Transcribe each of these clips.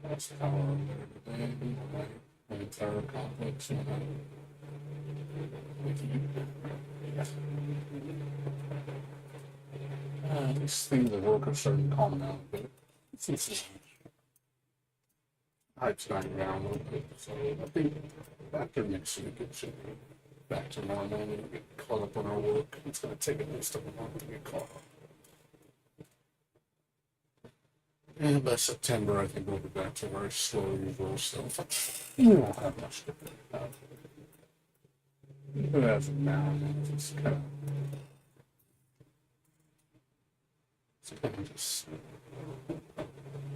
That's power today. My entire complex. These things are working starting to calm down a bit. It's hype's dying down a little bit. So I think after next week it should be back to normal. We'll get caught up on our work. It's going to take at least a month to get caught up. And by September, I think we'll be back to very slow usual stuff. We won't have much to think about. But as of now, it's kind of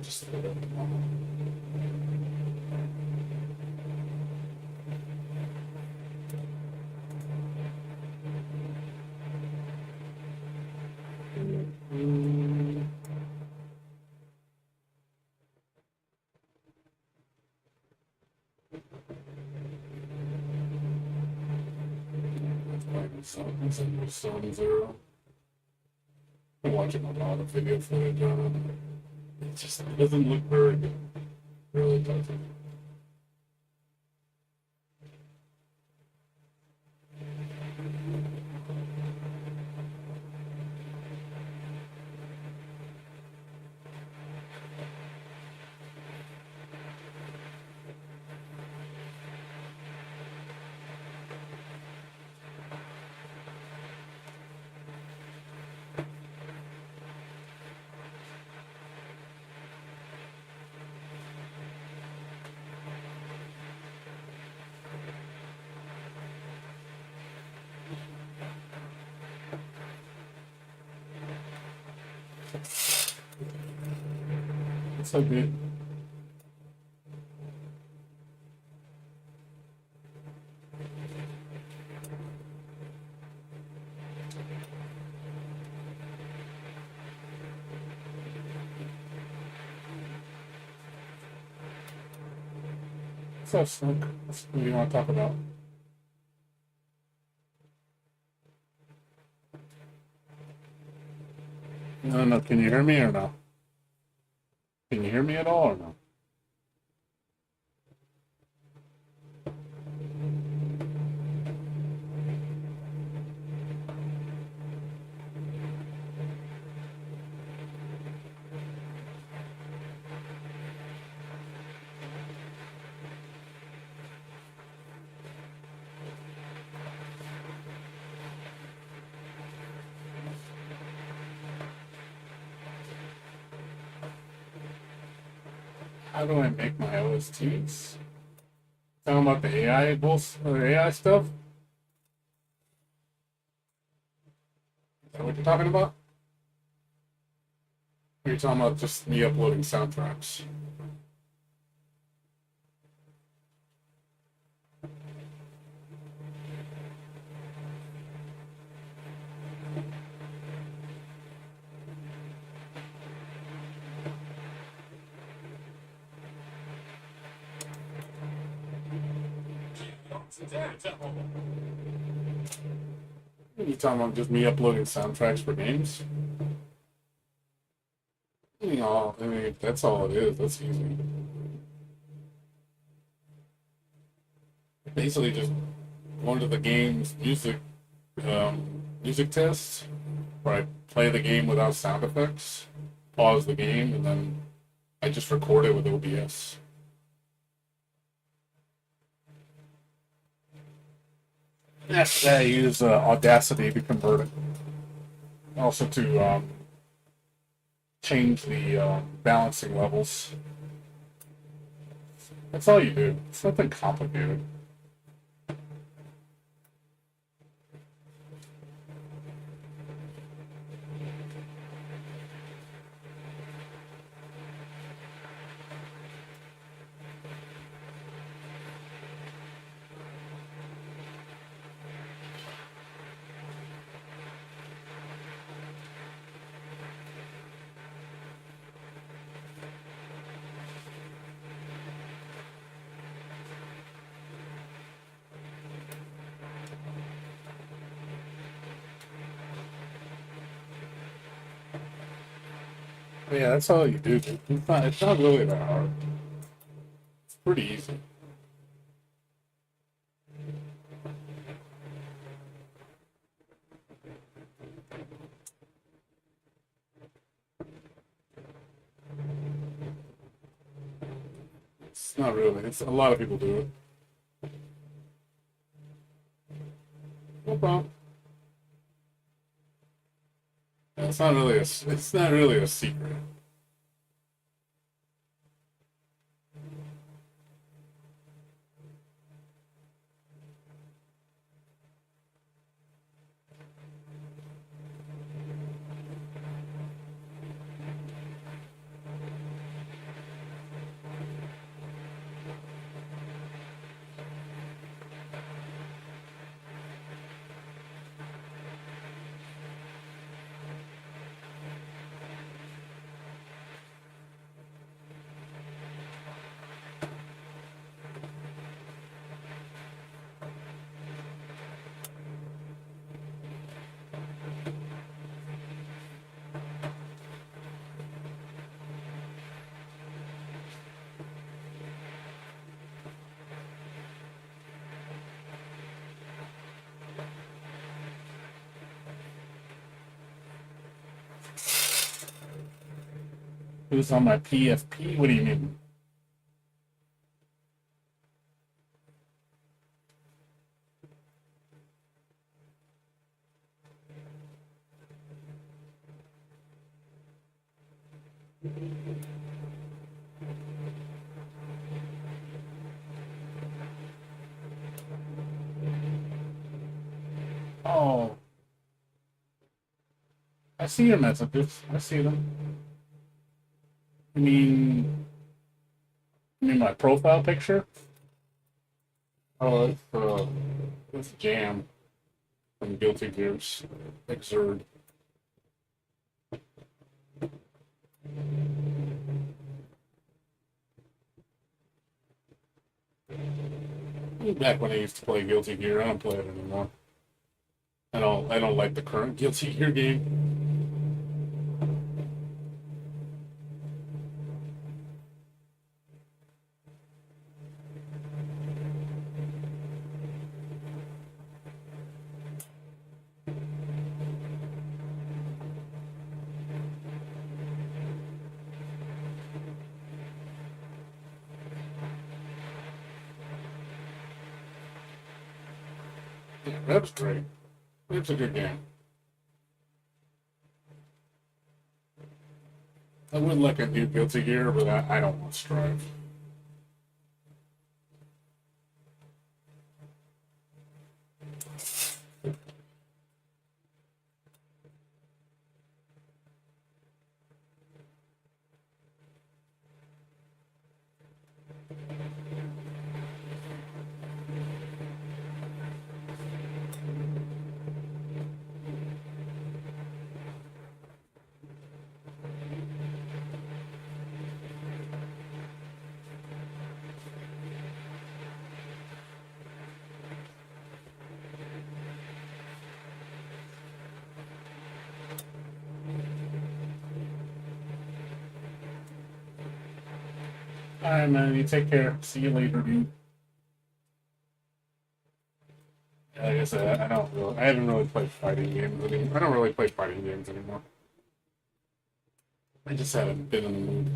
just a little normal. Sun Zero. I'm watching a lot of video footage on it. It just doesn't look very good. It really doesn't. It's so good. So, Snook, what do you want to talk about? No, no. Can you hear me or no? Can you hear me at all or no? How do I make my OSTs? Talking about the AI or AI stuff? Is that what you're talking about? Or are you talking about just me uploading soundtracks? You talking about just me uploading soundtracks for games? You know, I mean, that's all it is. That's easy. Basically, just going to the game's music test, where I play the game without sound effects, pause the game, and then I just record it with OBS. After that, I use Audacity to convert it. Also to change the balancing levels. That's all you do. It's nothing complicated. Yeah, that's all you do, dude. It's not really that hard. It's pretty easy. It's not really. It's a lot of people do it. No problem. Yeah, it's not really a secret. Who's on my PFP? What do you mean? Oh, I see your messages. I see them. You mean my profile picture? Oh, it's Jam from Guilty Gears. Exerd. Back when I used to play Guilty Gear, I don't play it anymore. I don't like the current Guilty Gear game. Yeah, Rep's great. Rep's a good game. I would like a new Guilty Gear, but I don't want Strive. All right, man. You take care. See you later, dude. Yeah, like I said, I haven't really played fighting games anymore. I don't really play fighting games anymore. I just haven't been in the mood.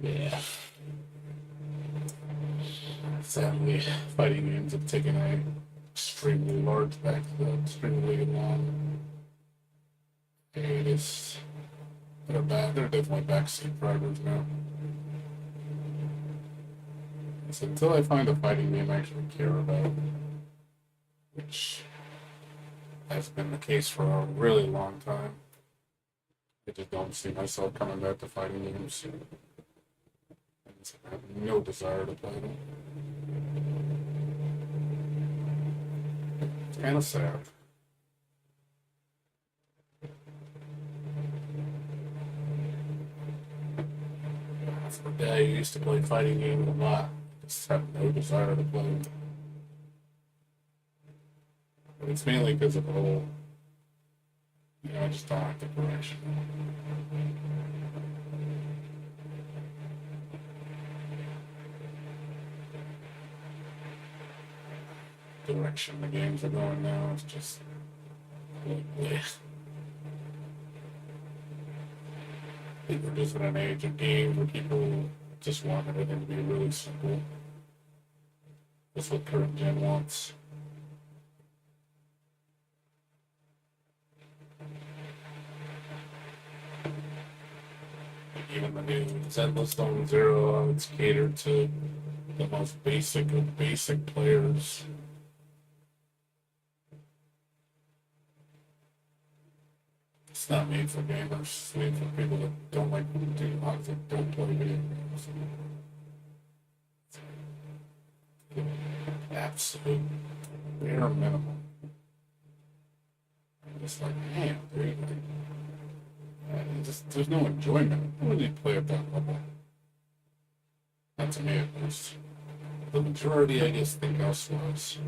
Yeah. Sadly, fighting games have taken a extremely large extremely long. It is. They're definitely backseat drivers now. So until I find a fighting game I actually care about, which has been the case for a really long time, I just don't see myself coming back to fighting games soon. I have no desire to play them. It's kind of sad. For a day, I used to play fighting games a lot. Just have no desire to play them. But it's mainly because of the whole, I just don't like the direction. Direction the games are going now is just bleh. I think we're just in an age of games where people just want everything to be really simple. That's what current gen wants. Even the new Zenless Stone Zero, it's catered to the most basic of basic players. It's not made for gamers. It's made for people that don't like to do lots that don't play video games. Absolute bare minimum. I'm just like, man, dude, there's no enjoyment. Why would you play at that level? Not to me, at least. The majority, I guess, think elsewise.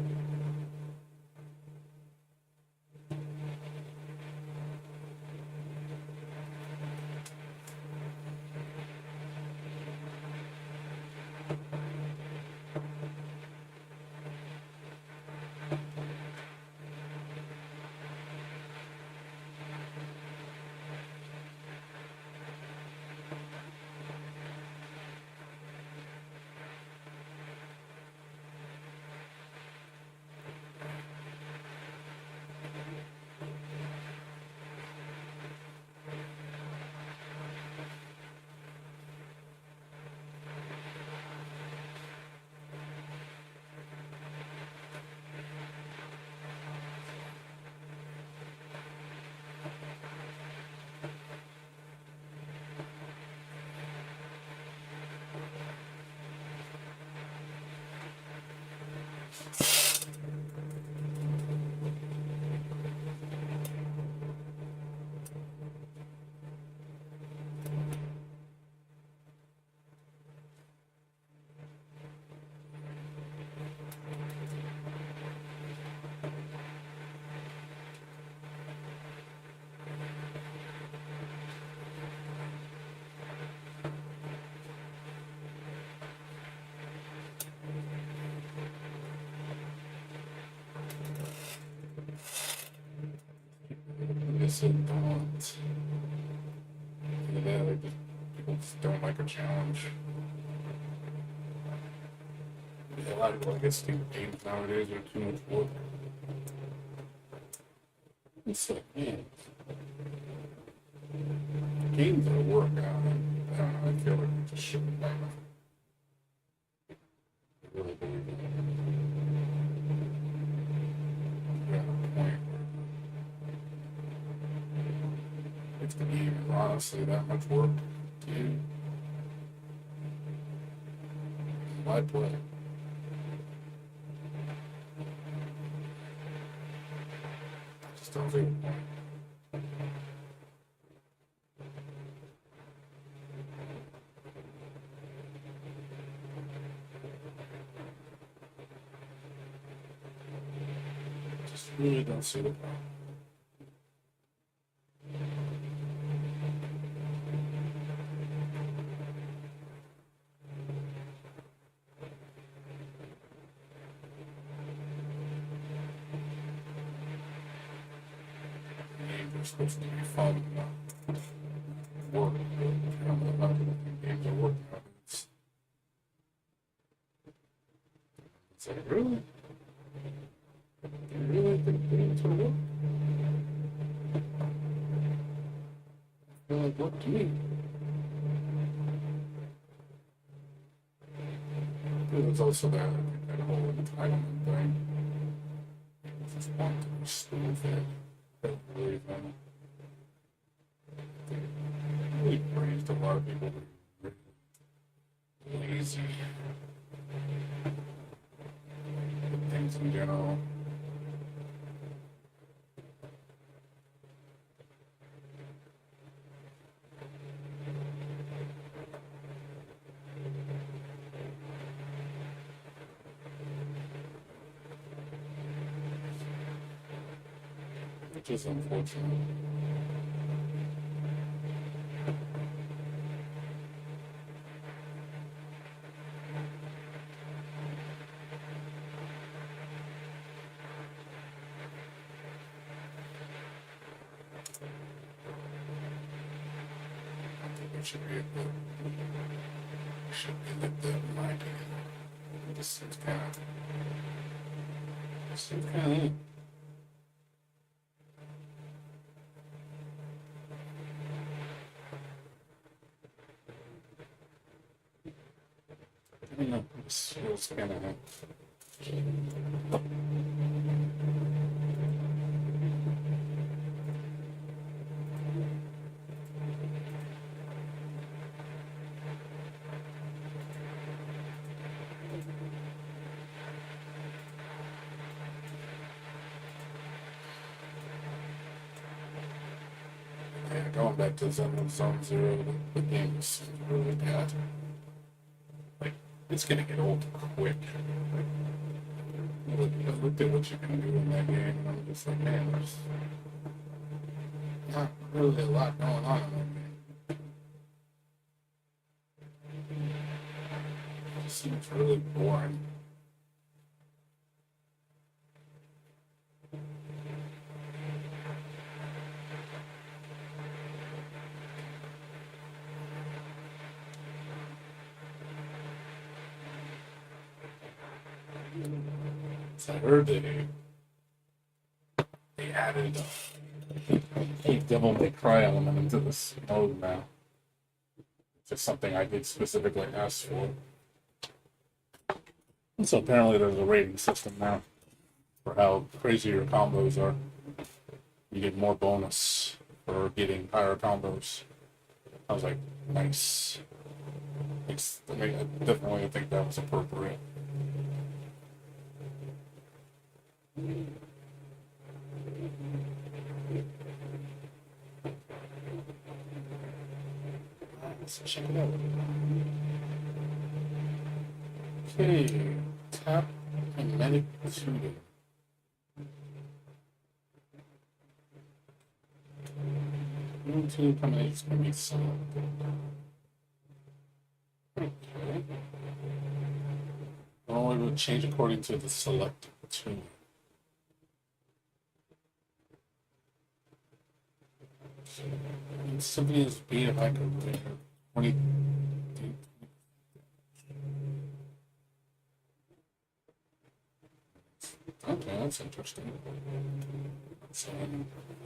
Guess it don't. Yeah, people just don't like a challenge. Yeah, a lot of people, I guess, think games nowadays are too much work. It's like, man, games are work. I don't know, I feel like we just shouldn't buy them. I really believe that. We're at a point where if the game is honestly that much work to you, why play? I just don't think. Just really don't see the point. Games are supposed to be fun, not work. I don't know how people think games are work nowadays. I mean, there's also that whole entitlement thing. People just want to be spoon fed. Don't believe them. They really praised a lot of people who are really lazy with things in general. Which is unfortunate. I think it should be a bit, should be a little bit in my opinion. This seems kind of, I don't know, this feels kind of, yeah, going back to Zone Zero, the game seems really bad. Like, it's gonna get old quick. I looked at what you can do in that game, and I'm just like, man, there's not really a lot going on in that game. It just seems really boring. So I heard they added a Devil May Cry element into this mode now. It's just something I did specifically ask for. And so apparently there's a rating system now for how crazy your combos are. You get more bonus for getting higher combos. I was like, nice. I mean, I definitely think that was appropriate. Let's check it out. Okay, tap magnetic tuning. New tuning combinations can be selected. Okay. Normally would change according to the select tuning. Symphony is beat like a 20. Okay, that's interesting. So,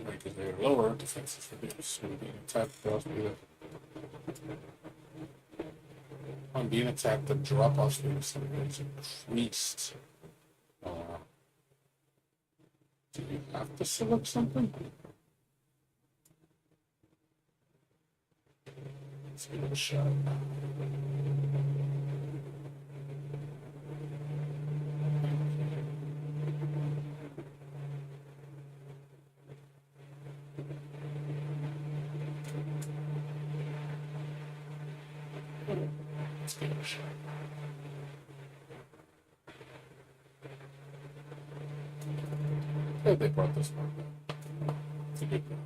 because they're lower, defense is reduced. When being attacked, they also be on being attacked, the drop off speed is increased. Do you have to select something? Let's give it a shot. Let's give it a shot. Yeah, they brought this one back. It's a good one.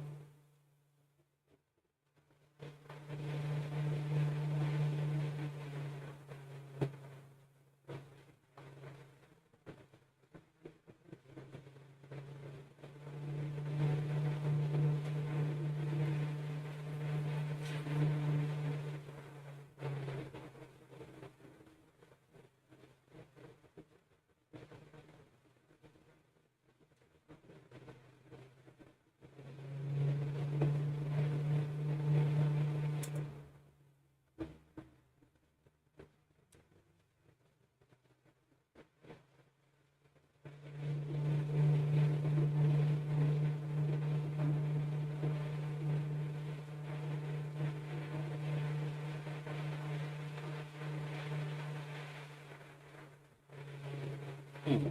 Hmm.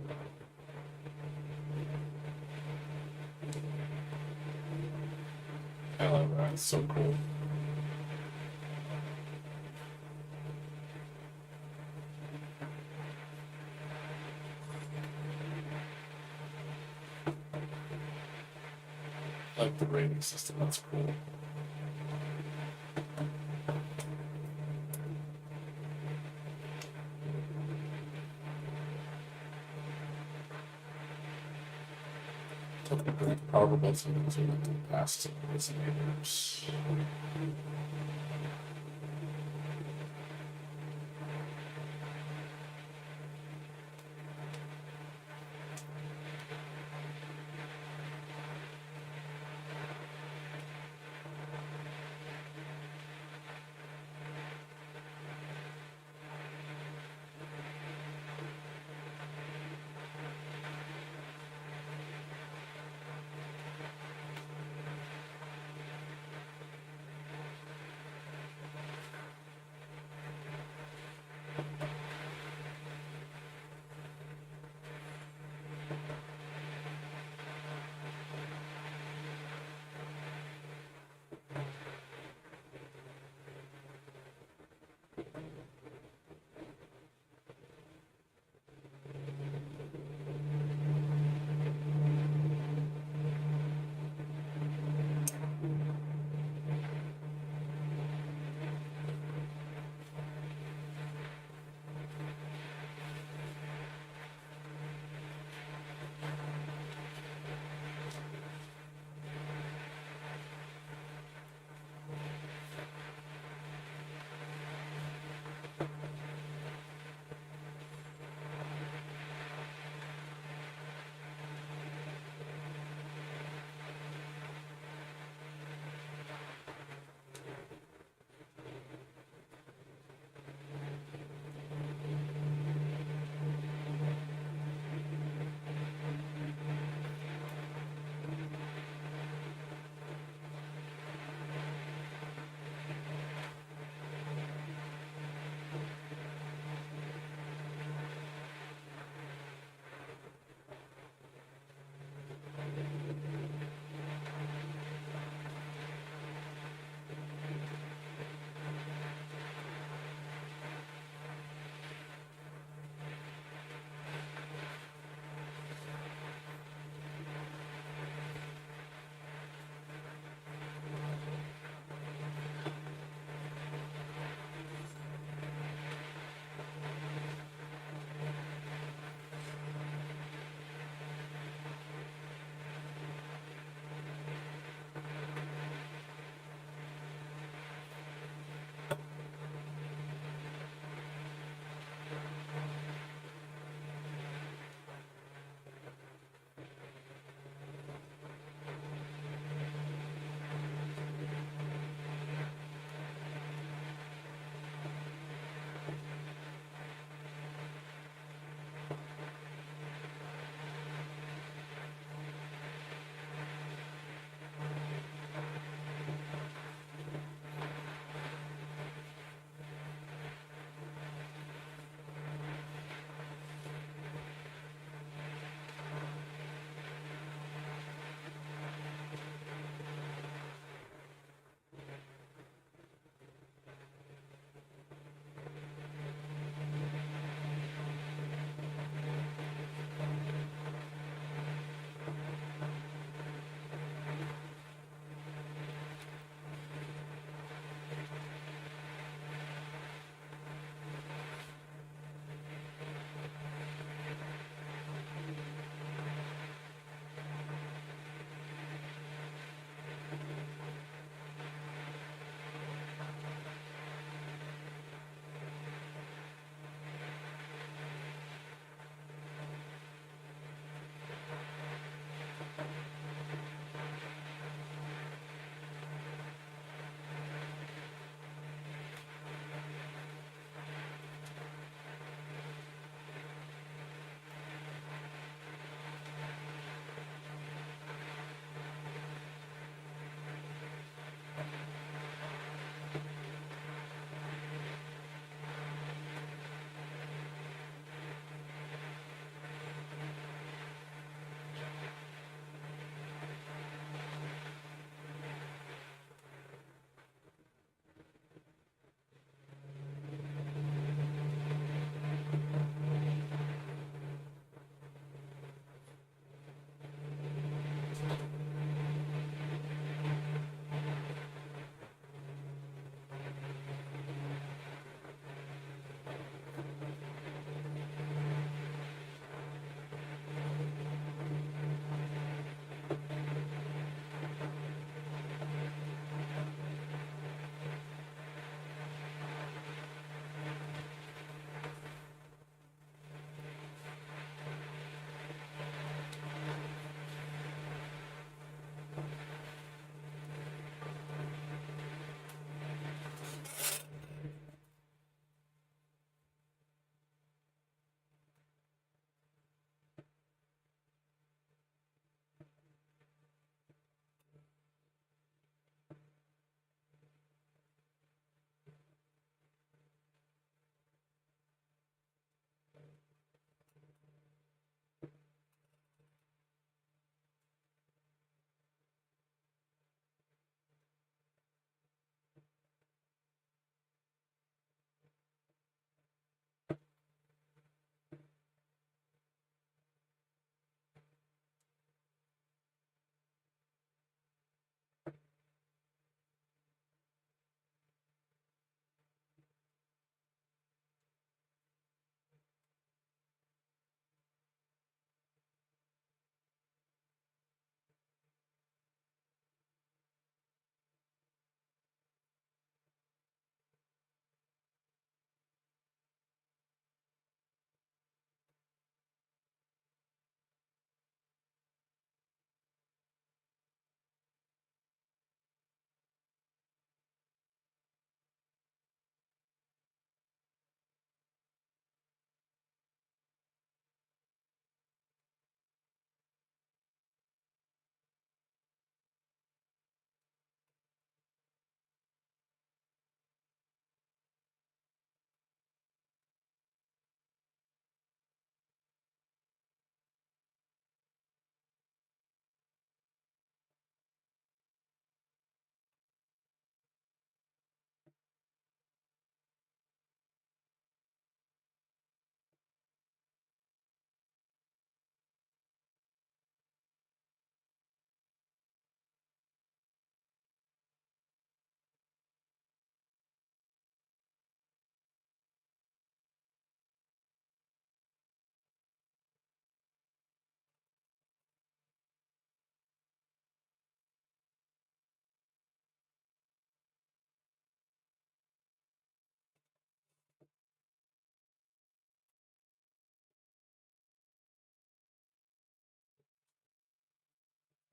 I love that. It's so cool. I like the rating system. That's cool. Typically, power bolts and things are meant to pass resonators.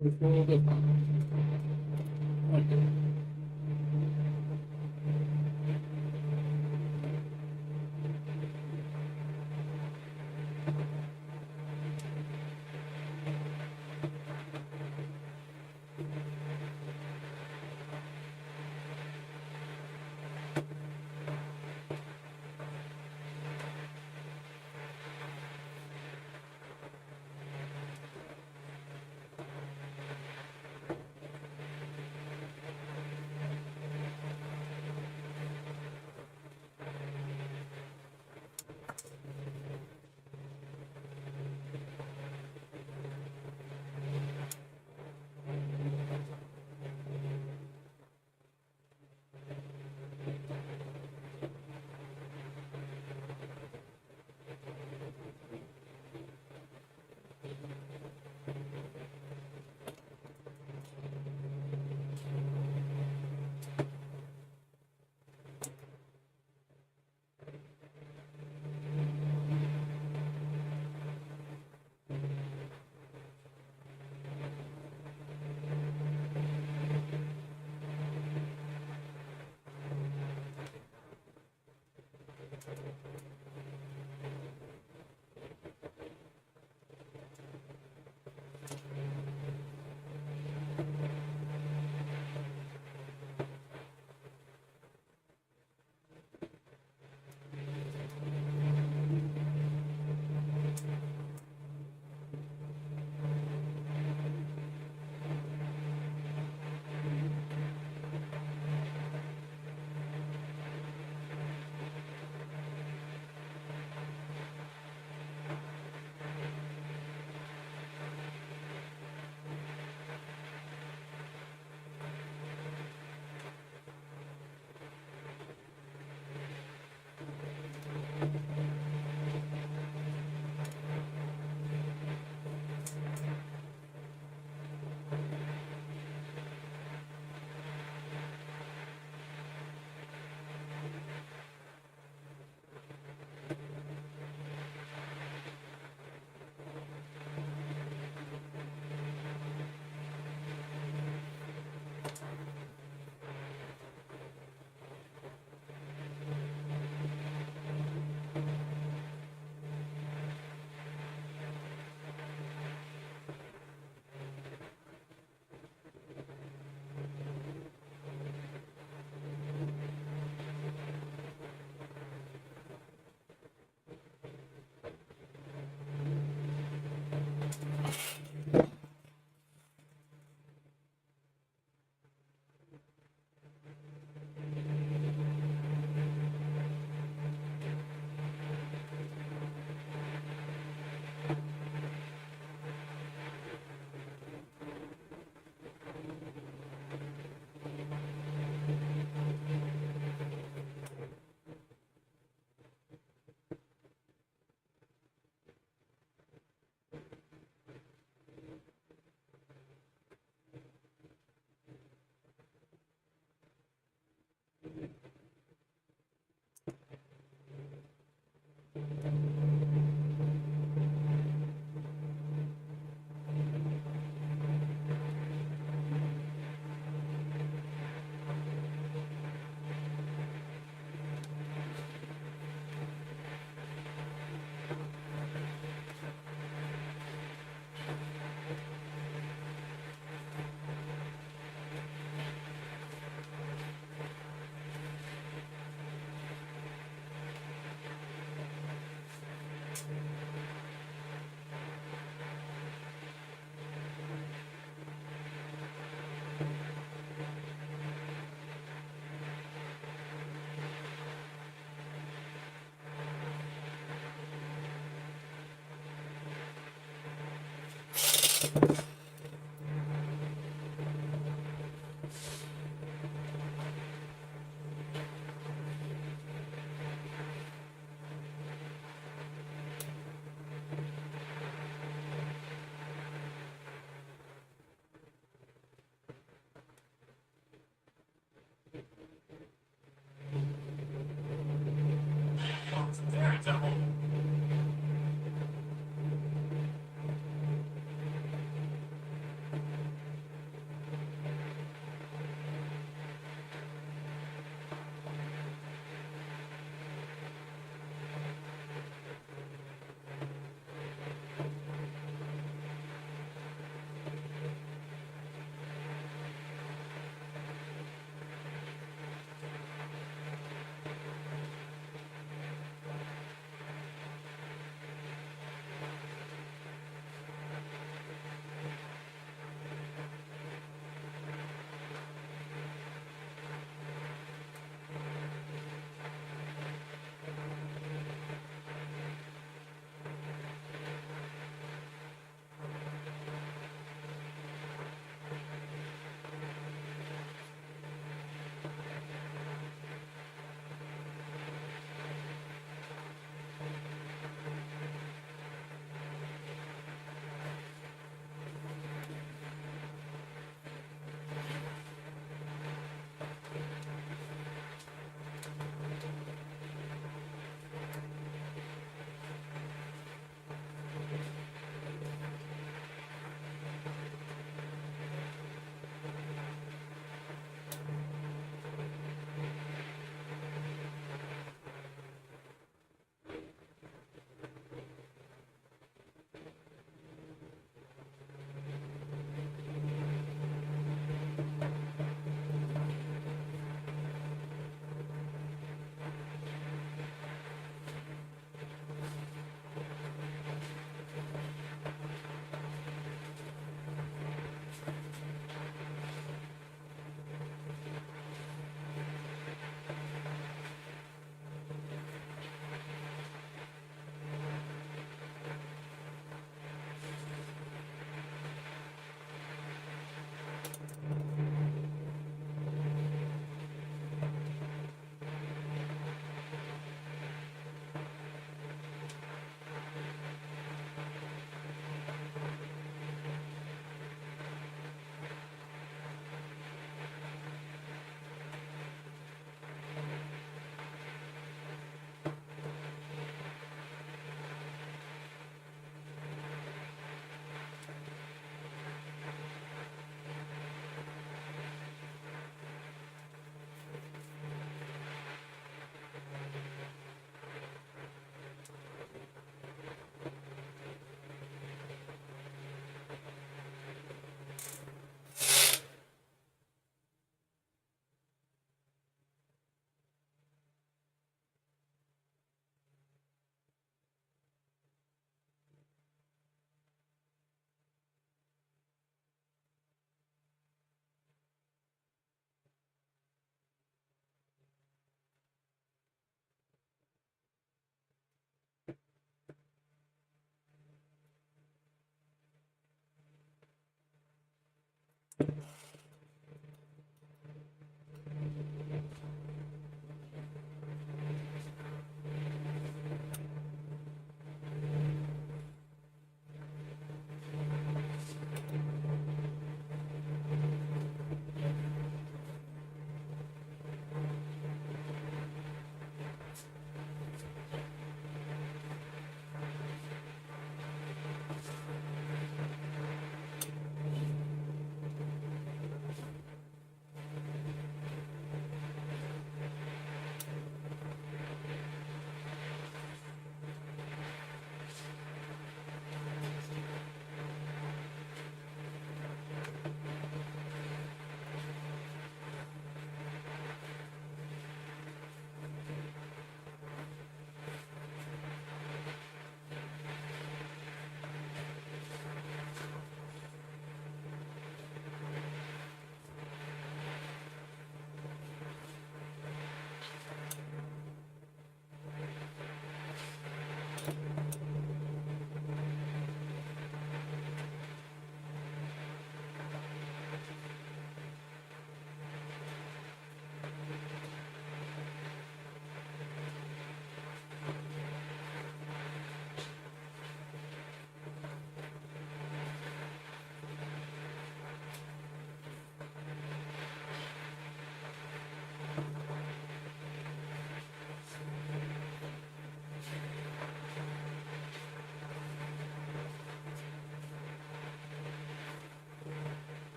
It's a little different. I like it.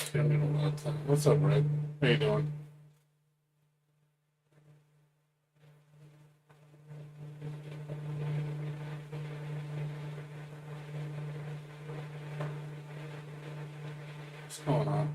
Taking a lot of time. What's up, Red? How you doing? What's going on?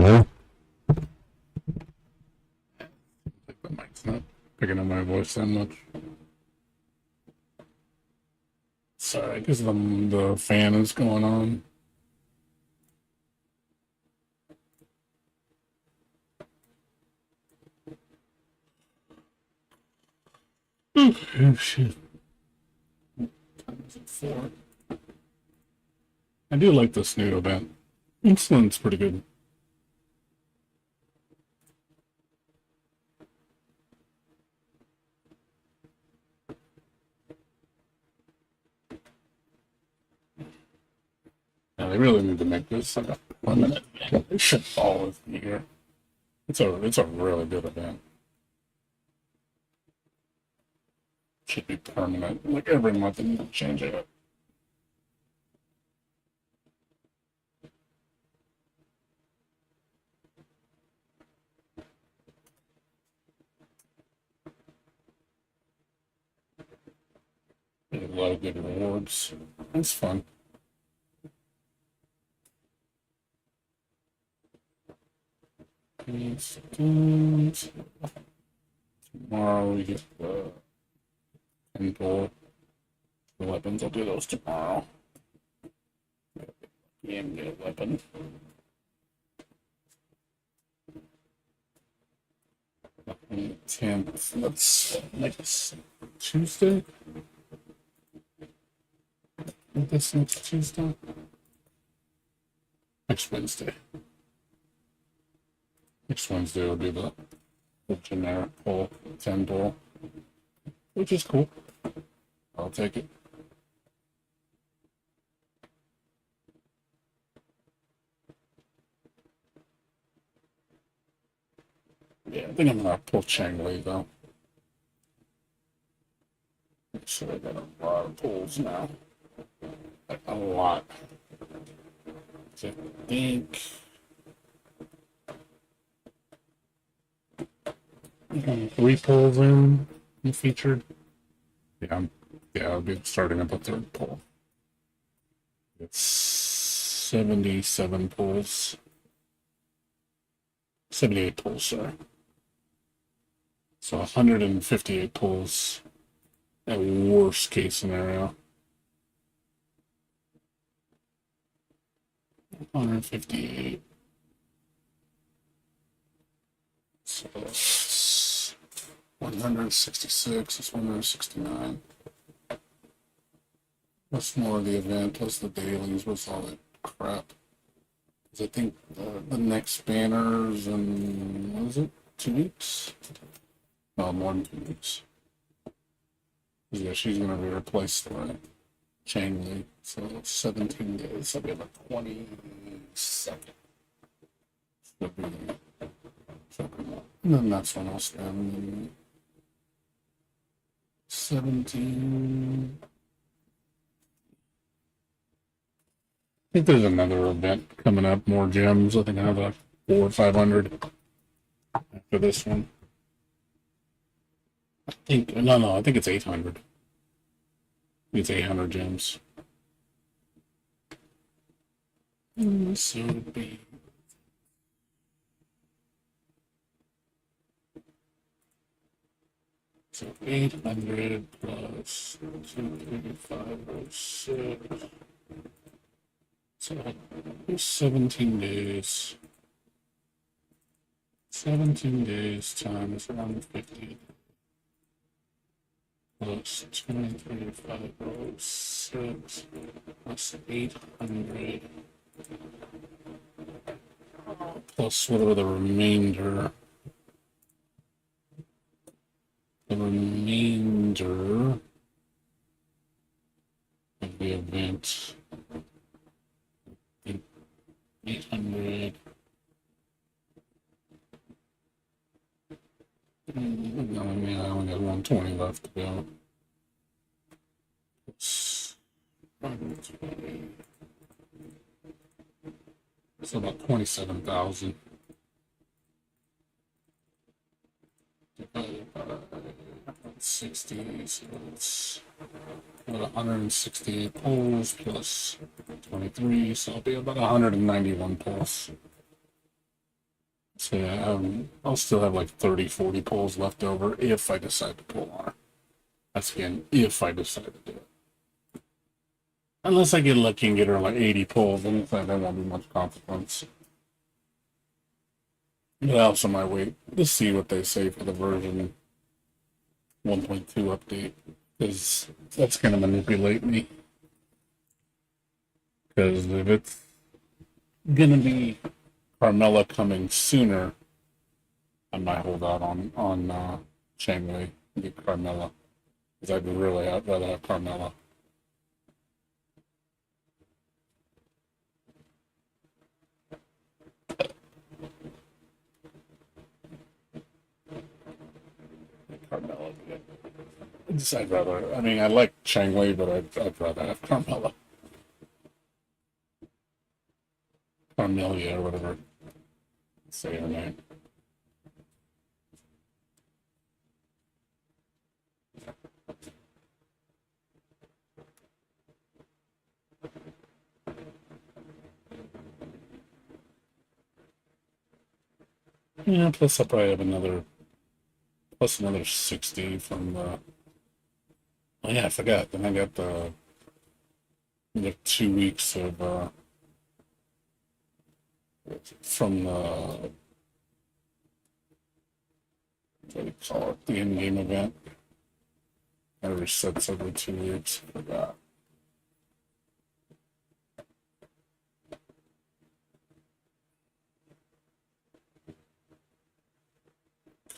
Like the mic's not picking up my voice that much. Sorry, because the fan is going on. Oh shit. Four. I do like this new event. This one's pretty good. Yeah, they really need to make this like a permanent event. They should fall with me here. It's a really good event. Should be permanent. Like every month they need to change it up. A lot of good rewards. It's fun. Tomorrow we get the pinball. The weapons, I'll do those tomorrow. And get a weapon. On the 10th, that's next Tuesday. This next Tuesday? Next Wednesday. Next Wednesday will be the generic poll, 10 poll, which is cool. I'll take it. Yeah, I think I'm gonna pull Chang Li though. So I got a lot of pulls now. Like a lot. So I think three pulls in featured. Yeah, I'll be starting up a third pull. It's 77 pulls. 78 pulls, sorry. So 158 pulls at worst case scenario. 158. So that's 166. That's 169. What's more of the event? What's the dailies? What's all that crap? Because I think the next banners in, what is it? 2 weeks? No, more than 2 weeks. Yeah, she's going to be replaced by Chang Li. So 17 days. I'll be on the 22nd. Should be. And then that's when I'll spend 17. I think there's another event coming up, more gems. I think I have like 400 or 500 after this one. I think, no, I think it's 800. It's 800 gems. So it would be. So 800 plus 23506. So 17 days. 17 days times 150 plus 23506 plus 800 plus whatever the remainder. The remainder of the event, 800. No, I mean, I only got 120 left to go. It's 120. So about 27,000. Divided by 60, so it's about 168 polls plus 23, so it'll be about 191 polls. So yeah, I'll still have like 30, 40 pulls left over if I decide to pull on her. That's again, if I decide to do it. Unless I get lucky and get her like 80 pulls, then there won't be much consequence. But I also might wait to see what they say for the version 1.2 update, because that's going to manipulate me. Because if it's going to be Carmella coming sooner, I might hold out on Changwei and get Carmella, because I'd rather have Carmella. Carmella. I'd rather. I mean, I like Changwei, but I'd rather have Carmella. Carmelia or whatever. Say her name. Yeah, plus I'll probably have another 60 from the. Oh yeah, I forgot. Then I got the 2 weeks of from the what do you call it? The in-game event. It resets every 2 weeks. Forgot.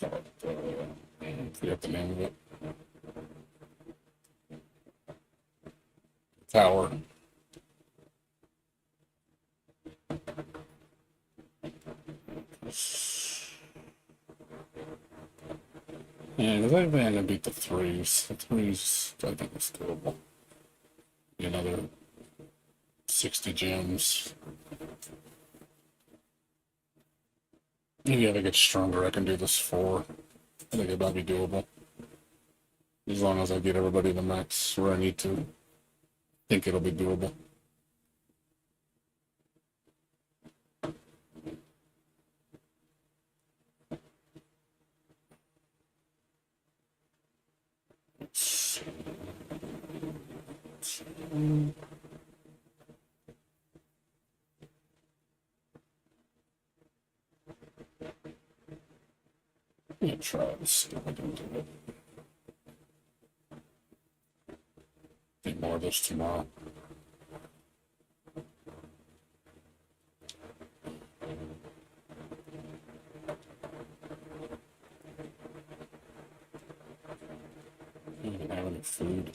I forget the name of it. Tower. Yeah, because I've been to beat the threes. The threes, I think, is doable. Another 60 gems. Maybe if I get stronger, I can do this 4. I think it might be doable. As long as I get everybody to max where I need to. I think it'll be doable. Let me try to see if I can do it. Do more of this tomorrow. I don't even have any food.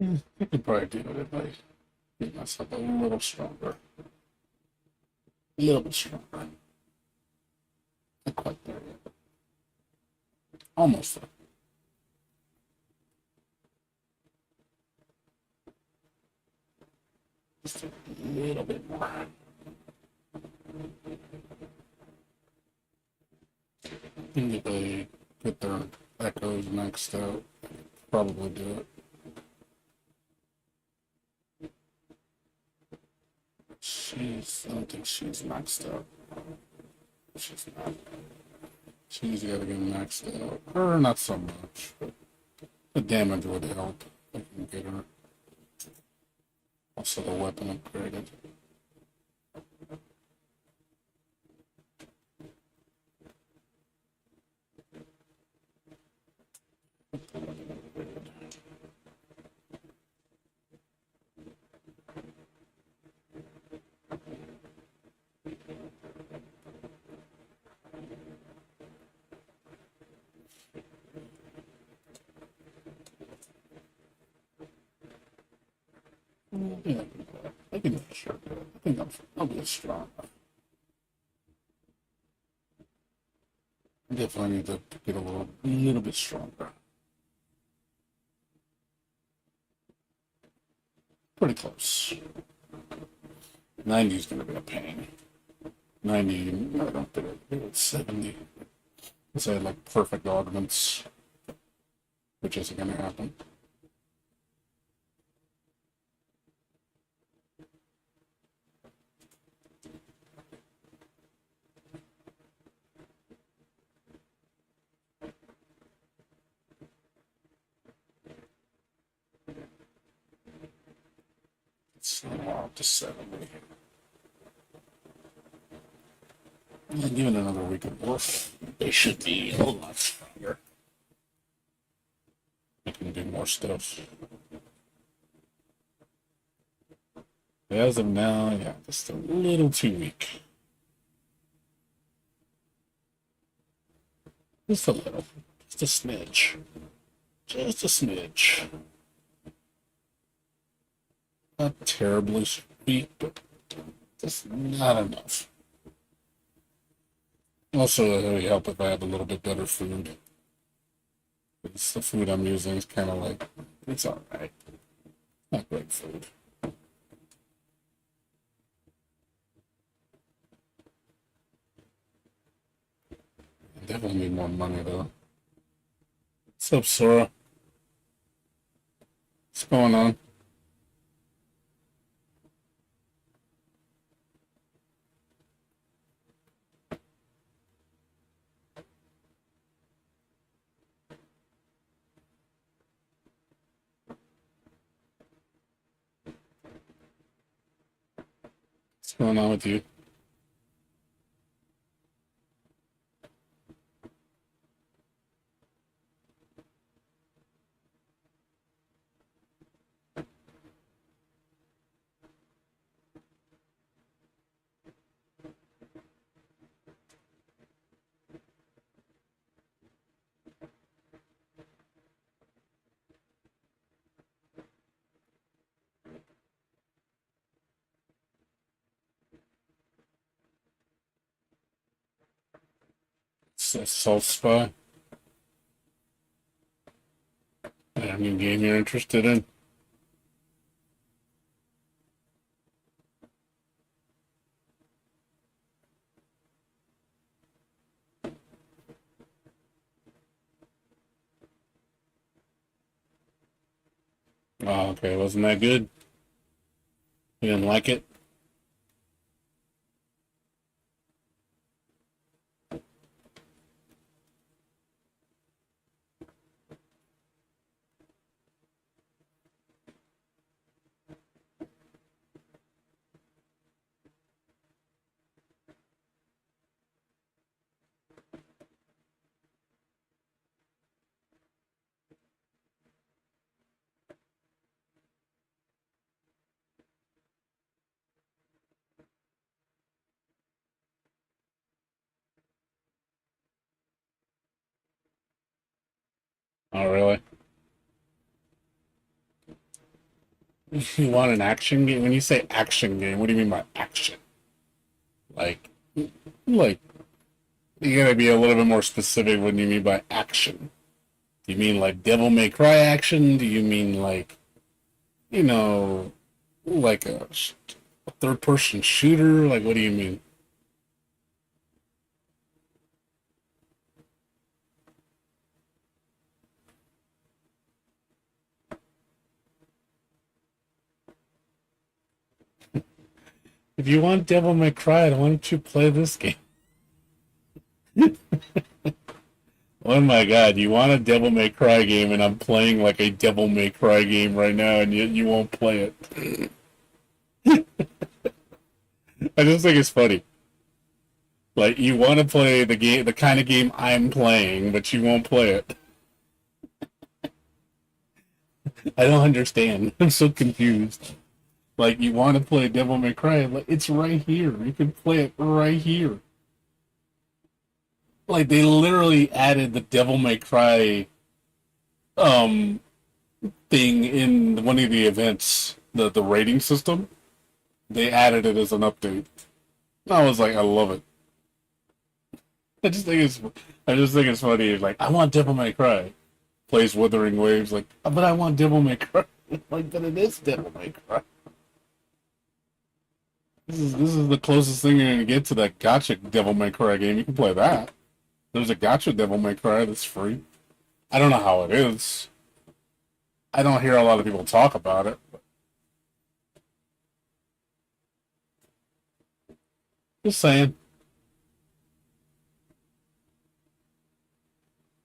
I could probably do it if I get myself a little stronger. A little bit stronger. Not quite there yet. Almost there. Just a little bit more. And if they get their echoes maxed out, probably do it. I don't think she's maxed out. She's not. She's gotta get maxed out. Or not so much, but the damage would help. I can get her. Also, the weapon upgraded. Yeah, I can make sure. I think I'll be strong. I definitely need to get a little bit stronger. Pretty close. 90 is going to be a pain. 90, I don't think it's 70. Let's say like perfect augments, which isn't going to happen. It's up to 70. And given another week of work, they should be a lot stronger. They can do more stuff. As of now, yeah, just a little too weak. Just a little. Just a smidge. Just a smidge. Not terribly sweet, but just not enough. Also, it would help if I have a little bit better food. It's the food I'm using is kind of like, it's alright. Not great food. I definitely need more money though. What's up, Sora? What's going on? What's going on with you? It's a Soul Spy. Any game you're interested in? Oh, okay. Wasn't that good? You didn't like it? Oh, really? You want an action game? When you say action game, what do you mean by action? Like, like you gotta be a little bit more specific. What do you mean by action? Do you mean like Devil May Cry action? Do you mean like you know, like a third person shooter? Like, what do you mean? If you want Devil May Cry, why don't you play this game? Oh my god, you want a Devil May Cry game, and I'm playing like a Devil May Cry game right now, and yet you won't play it. I just think it's funny. Like, you want to play the game, the kind of game I'm playing, but you won't play it. I don't understand. I'm so confused. Like, you want to play Devil May Cry, like, it's right here. You can play it right here. Like, they literally added the Devil May Cry um thing in one of the events, the rating system. They added it as an update. I was like, I love it. I just think it's, I just think it's funny. Like, I want Devil May Cry. Plays Wuthering Waves. Like, but I want Devil May Cry. Like, but it is Devil May Cry. This is the closest thing you're gonna get to that gotcha Devil May Cry game. You can play that. There's a gotcha Devil May Cry that's free. I don't know how it is. I don't hear a lot of people talk about it. Just saying.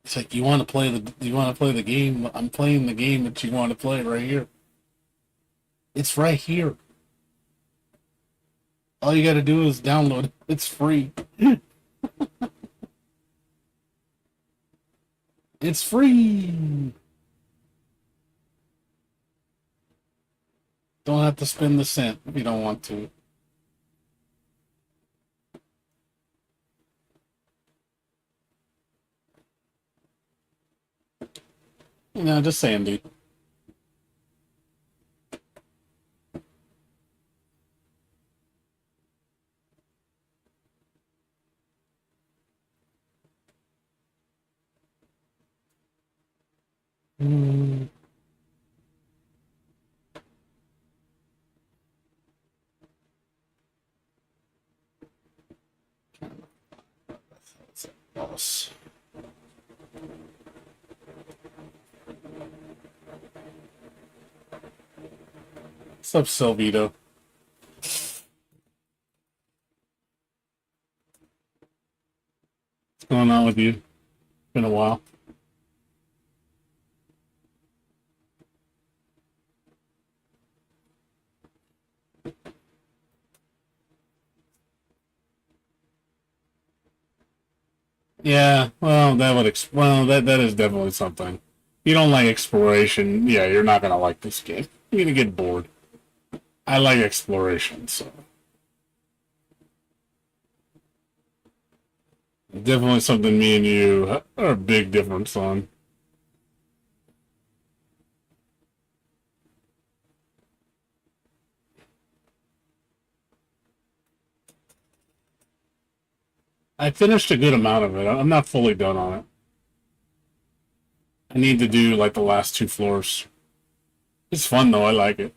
It's like you want to play the game. I'm playing the game that you want to play right here. It's right here. All you got to do is download it. It's free. It's free. Don't have to spend the cent if you don't want to. Just saying, dude. Mm, Boss. What's up, Silvito? What's going on with you? Been a while. Yeah, well, that is definitely something. You don't like exploration, yeah, you're not gonna like this game. You're gonna get bored. I like exploration, so definitely something me and you are a big difference on. I finished a good amount of it. I'm not fully done on it. I need to do like the last two floors. It's fun though. I like it.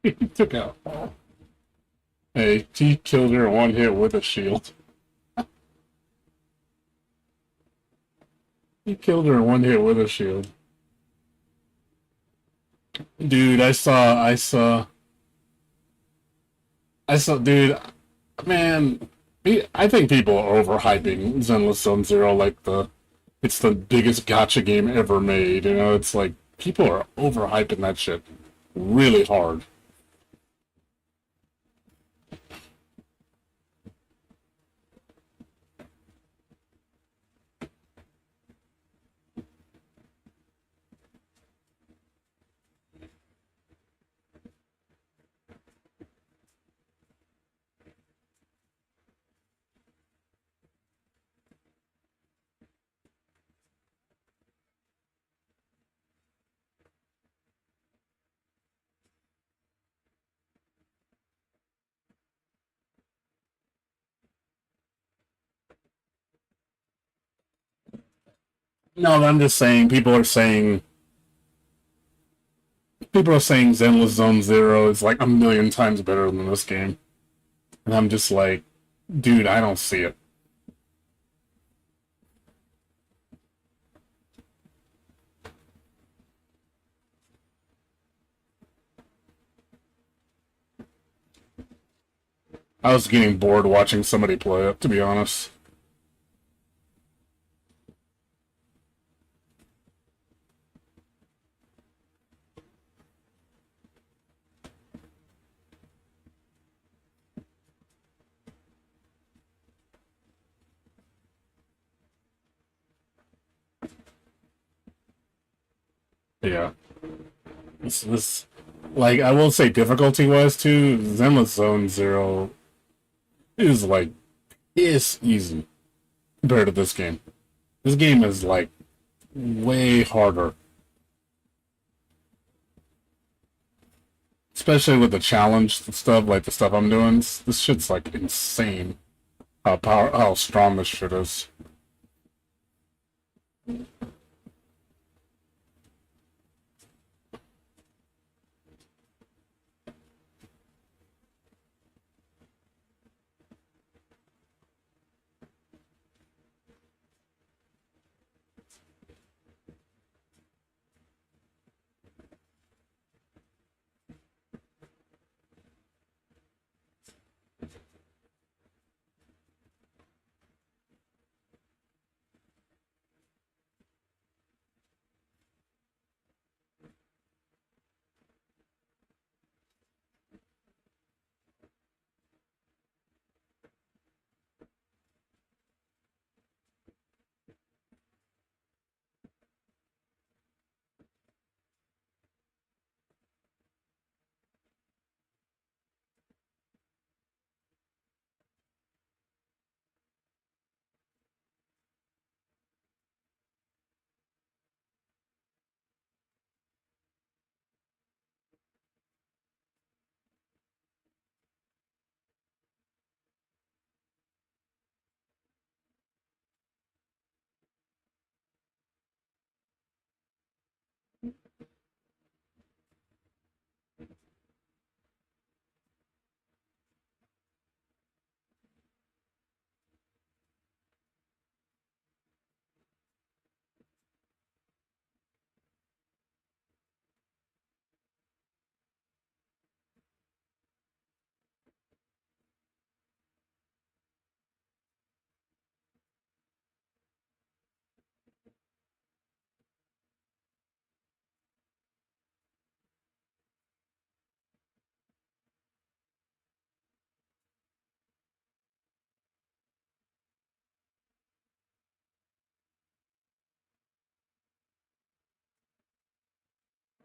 He took out. Hey, he killed her in one hit with a shield. He killed her in one hit with a shield. Dude, dude, man, I think people are overhyping Zenless Zone Zero like it's the biggest gotcha game ever made. You know, it's like people are overhyping that shit really hard. No, I'm just saying people are saying Zenless Zone Zero is like a million times better than this game, and I'm just like, dude, I don't see it. I was getting bored watching somebody play it, to be honest. Yeah, this like I will say difficulty wise too, Zenless Zone Zero is like is easy compared to this game. This game is like way harder, especially with the challenge stuff, like the stuff I'm doing. This shit's like insane. How strong this shit is.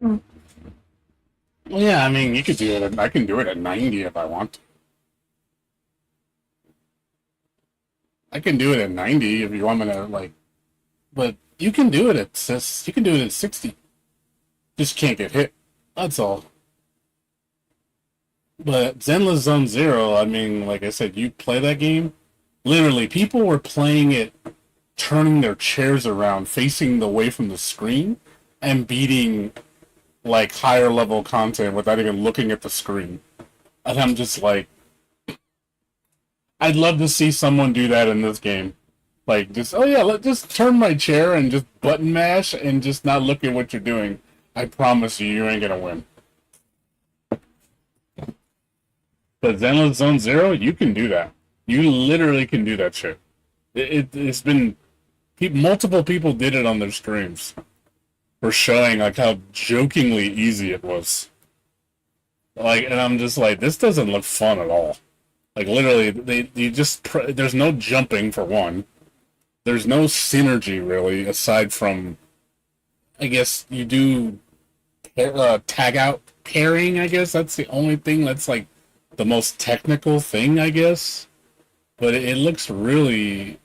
Well, yeah, I mean, you could do it. I can do it at 90 if I want to. I can do it at 90 if you want me to, like. But you can do it at you can do it at 60. Just can't get hit. That's all. But Zenless Zone Zero, I mean, like I said, you play that game. Literally, people were playing it, turning their chairs around, facing away from the screen, and beating like higher level content without even looking at the screen. And I'm just like, I'd love to see someone do that in this game. Like, just, oh yeah, just turn my chair and just button mash and just not look at what you're doing. I promise you, you ain't gonna win. But Zenless Zone Zero, you can do that. You literally can do that shit. It's been multiple people did it on their streams for showing like how jokingly easy it was. Like, and I'm just like, this doesn't look fun at all. Like literally, there's no jumping for one. There's no synergy really, aside from, I guess you do tag out parrying. I guess that's the only thing that's like the most technical thing, I guess. But it looks really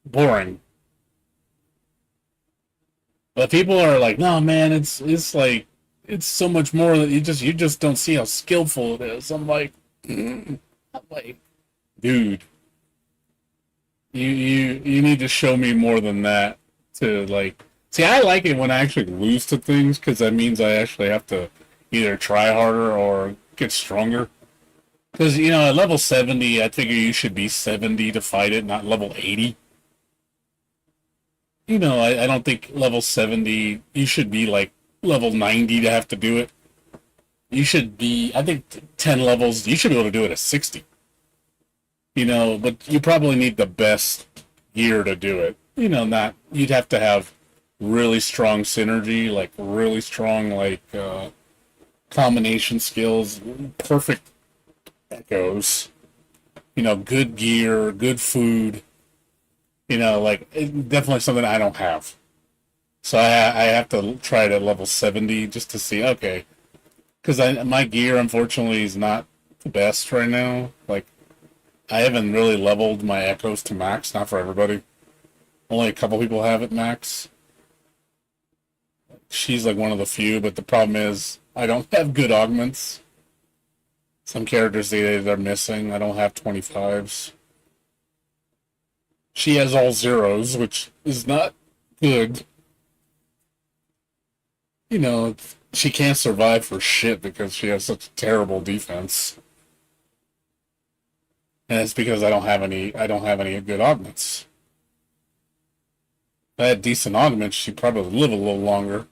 boring. But people are like, no, man, it's like it's so much more that you just don't see how skillful it is. I'm like, dude, you need to show me more than that to like. See, I like it when I actually lose to things because that means I actually have to either try harder or get stronger. Because at level 70, I figure you should be 70 to fight it, not level 80. I don't think level 70, you should be like level 90 to have to do it. You should be, I think 10 levels, you should be able to do it at 60. But you probably need the best gear to do it. You'd have to have really strong synergy, like really strong, like, combination skills, perfect echoes, good gear, good food, like definitely something I don't have. So I have to try it at level 70 just to see, okay, because my gear unfortunately is not the best right now. Like I haven't really leveled my echoes to max, not for everybody. Only a couple people have it max. She's like one of the few, but the problem is I don't have good augments. Some characters they're missing. I don't have 25s. She has all zeros, which is not good. She can't survive for shit because she has such terrible defense. And it's because I don't have any good augments. If I had decent augments, she'd probably live a little longer.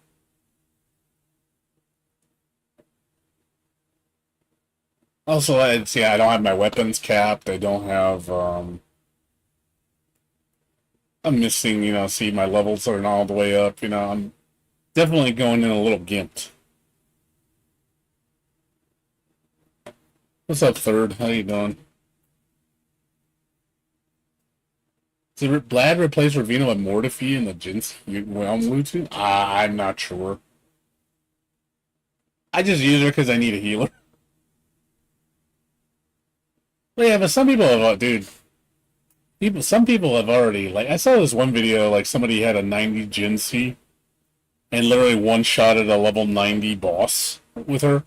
Also, I don't have my weapons capped. I don't have. I'm missing. See, my levels are not all the way up. I'm definitely going in a little gimped. What's up, Third? How you doing? Did Blad replace Ravina with Mortifi in the Jinx Realm Bluetooth? I'm not sure. I just use her because I need a healer. Well, yeah, but some people have, dude. Some people have already like. I saw this one video like somebody had a 90 Jinxie and literally one shot at a level 90 boss with her.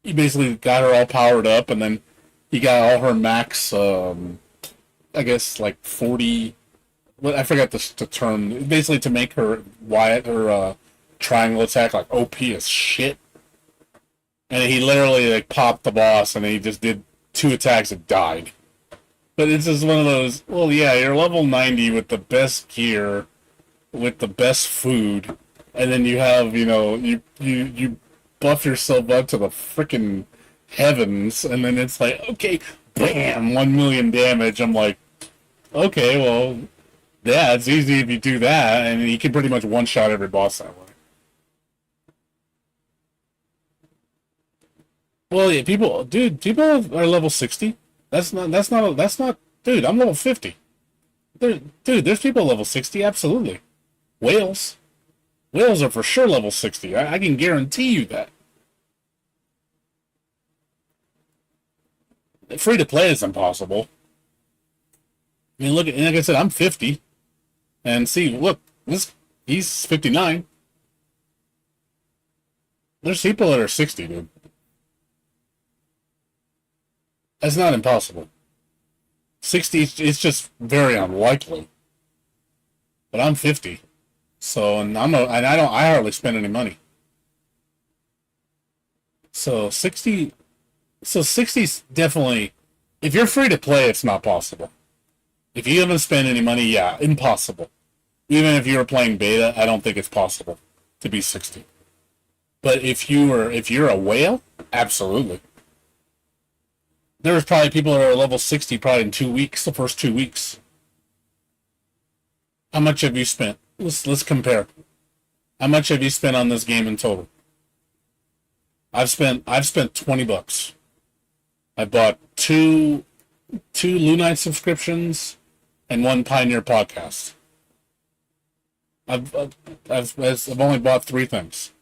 He basically got her all powered up, and then he got all her max. I guess like 40. Well, I forgot the term. Basically, to make her Wyatt her triangle attack like OP as shit. And he literally like popped the boss, and he just did 2 attacks and died. But it's just one of those. Well, yeah, you're level 90 with the best gear, with the best food, and then you have you buff yourself up to the freaking heavens, and then it's like, okay, bam, 1 million damage. I'm like, okay, well, yeah, it's easy if you do that, and you can pretty much one shot every boss that way. Well, yeah, people are level 60. That's not, dude, I'm level 50. Dude, there's people level 60, absolutely. Whales. Whales are for sure level 60. I can guarantee you that. Free to play is impossible. I mean, like I said, I'm 50. And see, look, he's 59. There's people that are 60, dude. That's not impossible. 60 is just very unlikely. But I'm 50. So, and I hardly spend any money. So 60, so 60's definitely, if you're free to play, it's not possible. If you haven't spent any money, yeah, impossible. Even if you were playing beta, I don't think it's possible to be 60. But if you're a whale, absolutely. There's probably people that are level 60 probably in 2 weeks, the first 2 weeks. How much have you spent? Let's compare. How much have you spent on this game in total? I've spent $20. I bought two Lunite subscriptions and one Pioneer podcast. I've I've, I've only bought three things.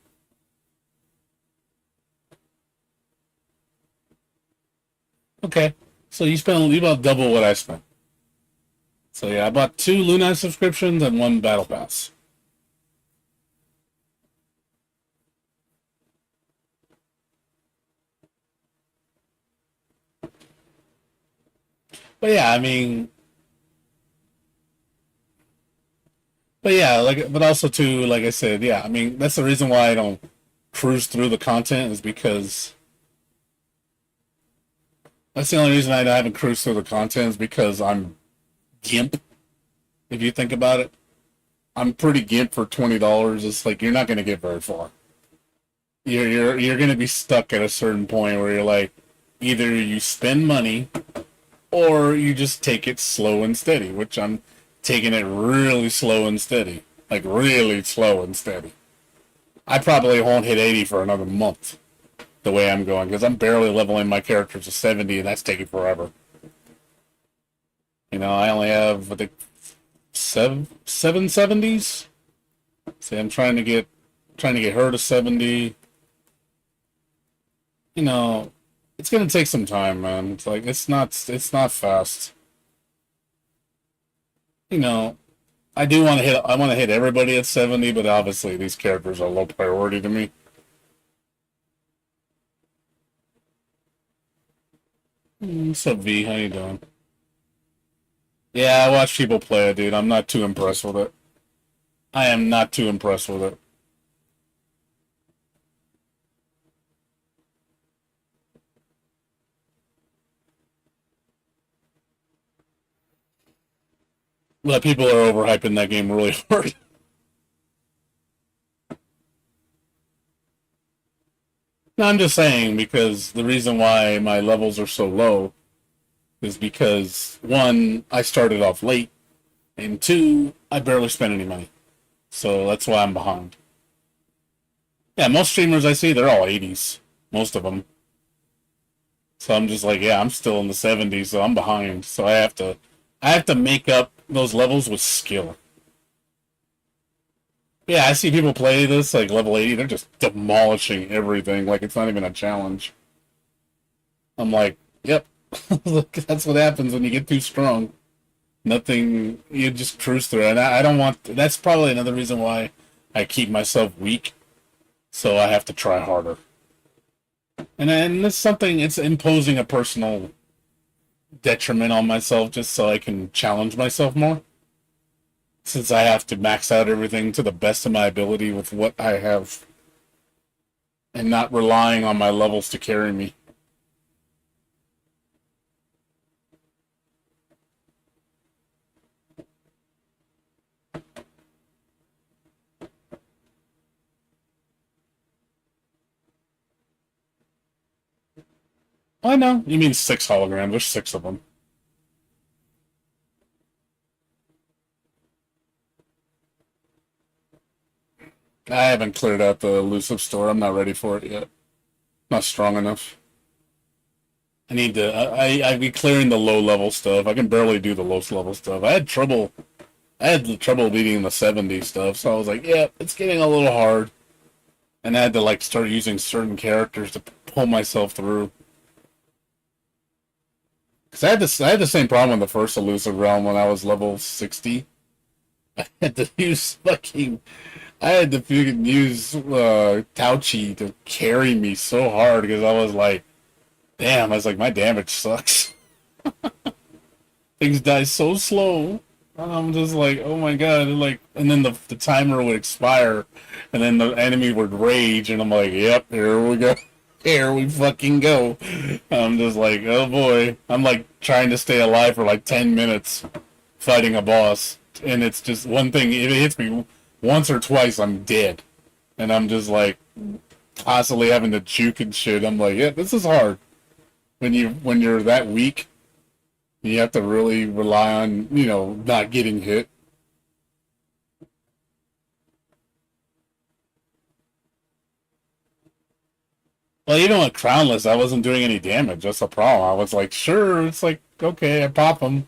Okay, so you about double what I spent. So yeah, I bought two Lunite subscriptions and one Battle Pass. But yeah, I mean, but yeah, but also too, like I said, yeah, I mean, that's the reason why I don't cruise through the content is because that's the only reason I haven't cruised through the content is because I'm gimp. If you think about it, I'm pretty gimp for $20. It's like you're not going to get very far. You're going to be stuck at a certain point where you're like, either you spend money or you just take it slow and steady, which I'm taking it really slow and steady, like really slow and steady. I probably won't hit 80 for another month the way I'm going because I'm barely leveling my character to 70, and that's taking forever. I only have I think seven seventies. See, I'm trying to get her to 70. You know, it's gonna take some time, man. It's like it's not fast. You know, I want to hit everybody at 70, but obviously these characters are low priority to me. What's up, V? How you doing? Yeah, I watch people play it, dude. I'm not too impressed with it. I am not too impressed with it. But people are overhyping that game really hard. No, I'm just saying because the reason why my levels are so low is because one, I started off late, and two, I barely spent any money. So that's why I'm behind. Yeah, most streamers I see, they're all 80s. Most of them. So I'm just like, yeah, I'm still in the 70s, so I'm behind. So I have to make up those levels with skill. Yeah, I see people play this like level 80, they're just demolishing everything like it's not even a challenge. I'm like, yep. Look, that's what happens when you get too strong. Nothing, you just cruise through it. And I don't want, that's probably another reason why I keep myself weak, so I have to try harder. And it's something, it's imposing a personal detriment on myself just so I can challenge myself more. Since I have to max out everything to the best of my ability with what I have and not relying on my levels to carry me. I know. You mean six holograms. There's six of them. I haven't cleared out the elusive store. I'm not ready for it yet. Not strong enough. I need to. I'd be clearing the low level stuff. I can barely do the low level stuff. I had trouble beating the 70 stuff, so I was like, yeah, it's getting a little hard. And I had to like start using certain characters to pull myself through. Because I had the same problem in the first elusive realm when I was level 60. I had to use I had to fucking use Tauchi to carry me so hard because I was like, damn, I was like, my damage sucks. Things die so slow. And I'm just like, oh my god, and then the timer would expire, and then the enemy would rage, and I'm like, yep, here we go. Here we fucking go. I'm just like, oh boy. I'm like trying to stay alive for like 10 minutes fighting a boss. And it's just one thing, if it hits me once or twice, I'm dead. And I'm just like constantly having to juke and shit. I'm like, yeah, this is hard. When you're that weak, you have to really rely on, not getting hit. Well, even with Crownless, I wasn't doing any damage. That's the problem. I was like, sure, it's like, okay, I pop him.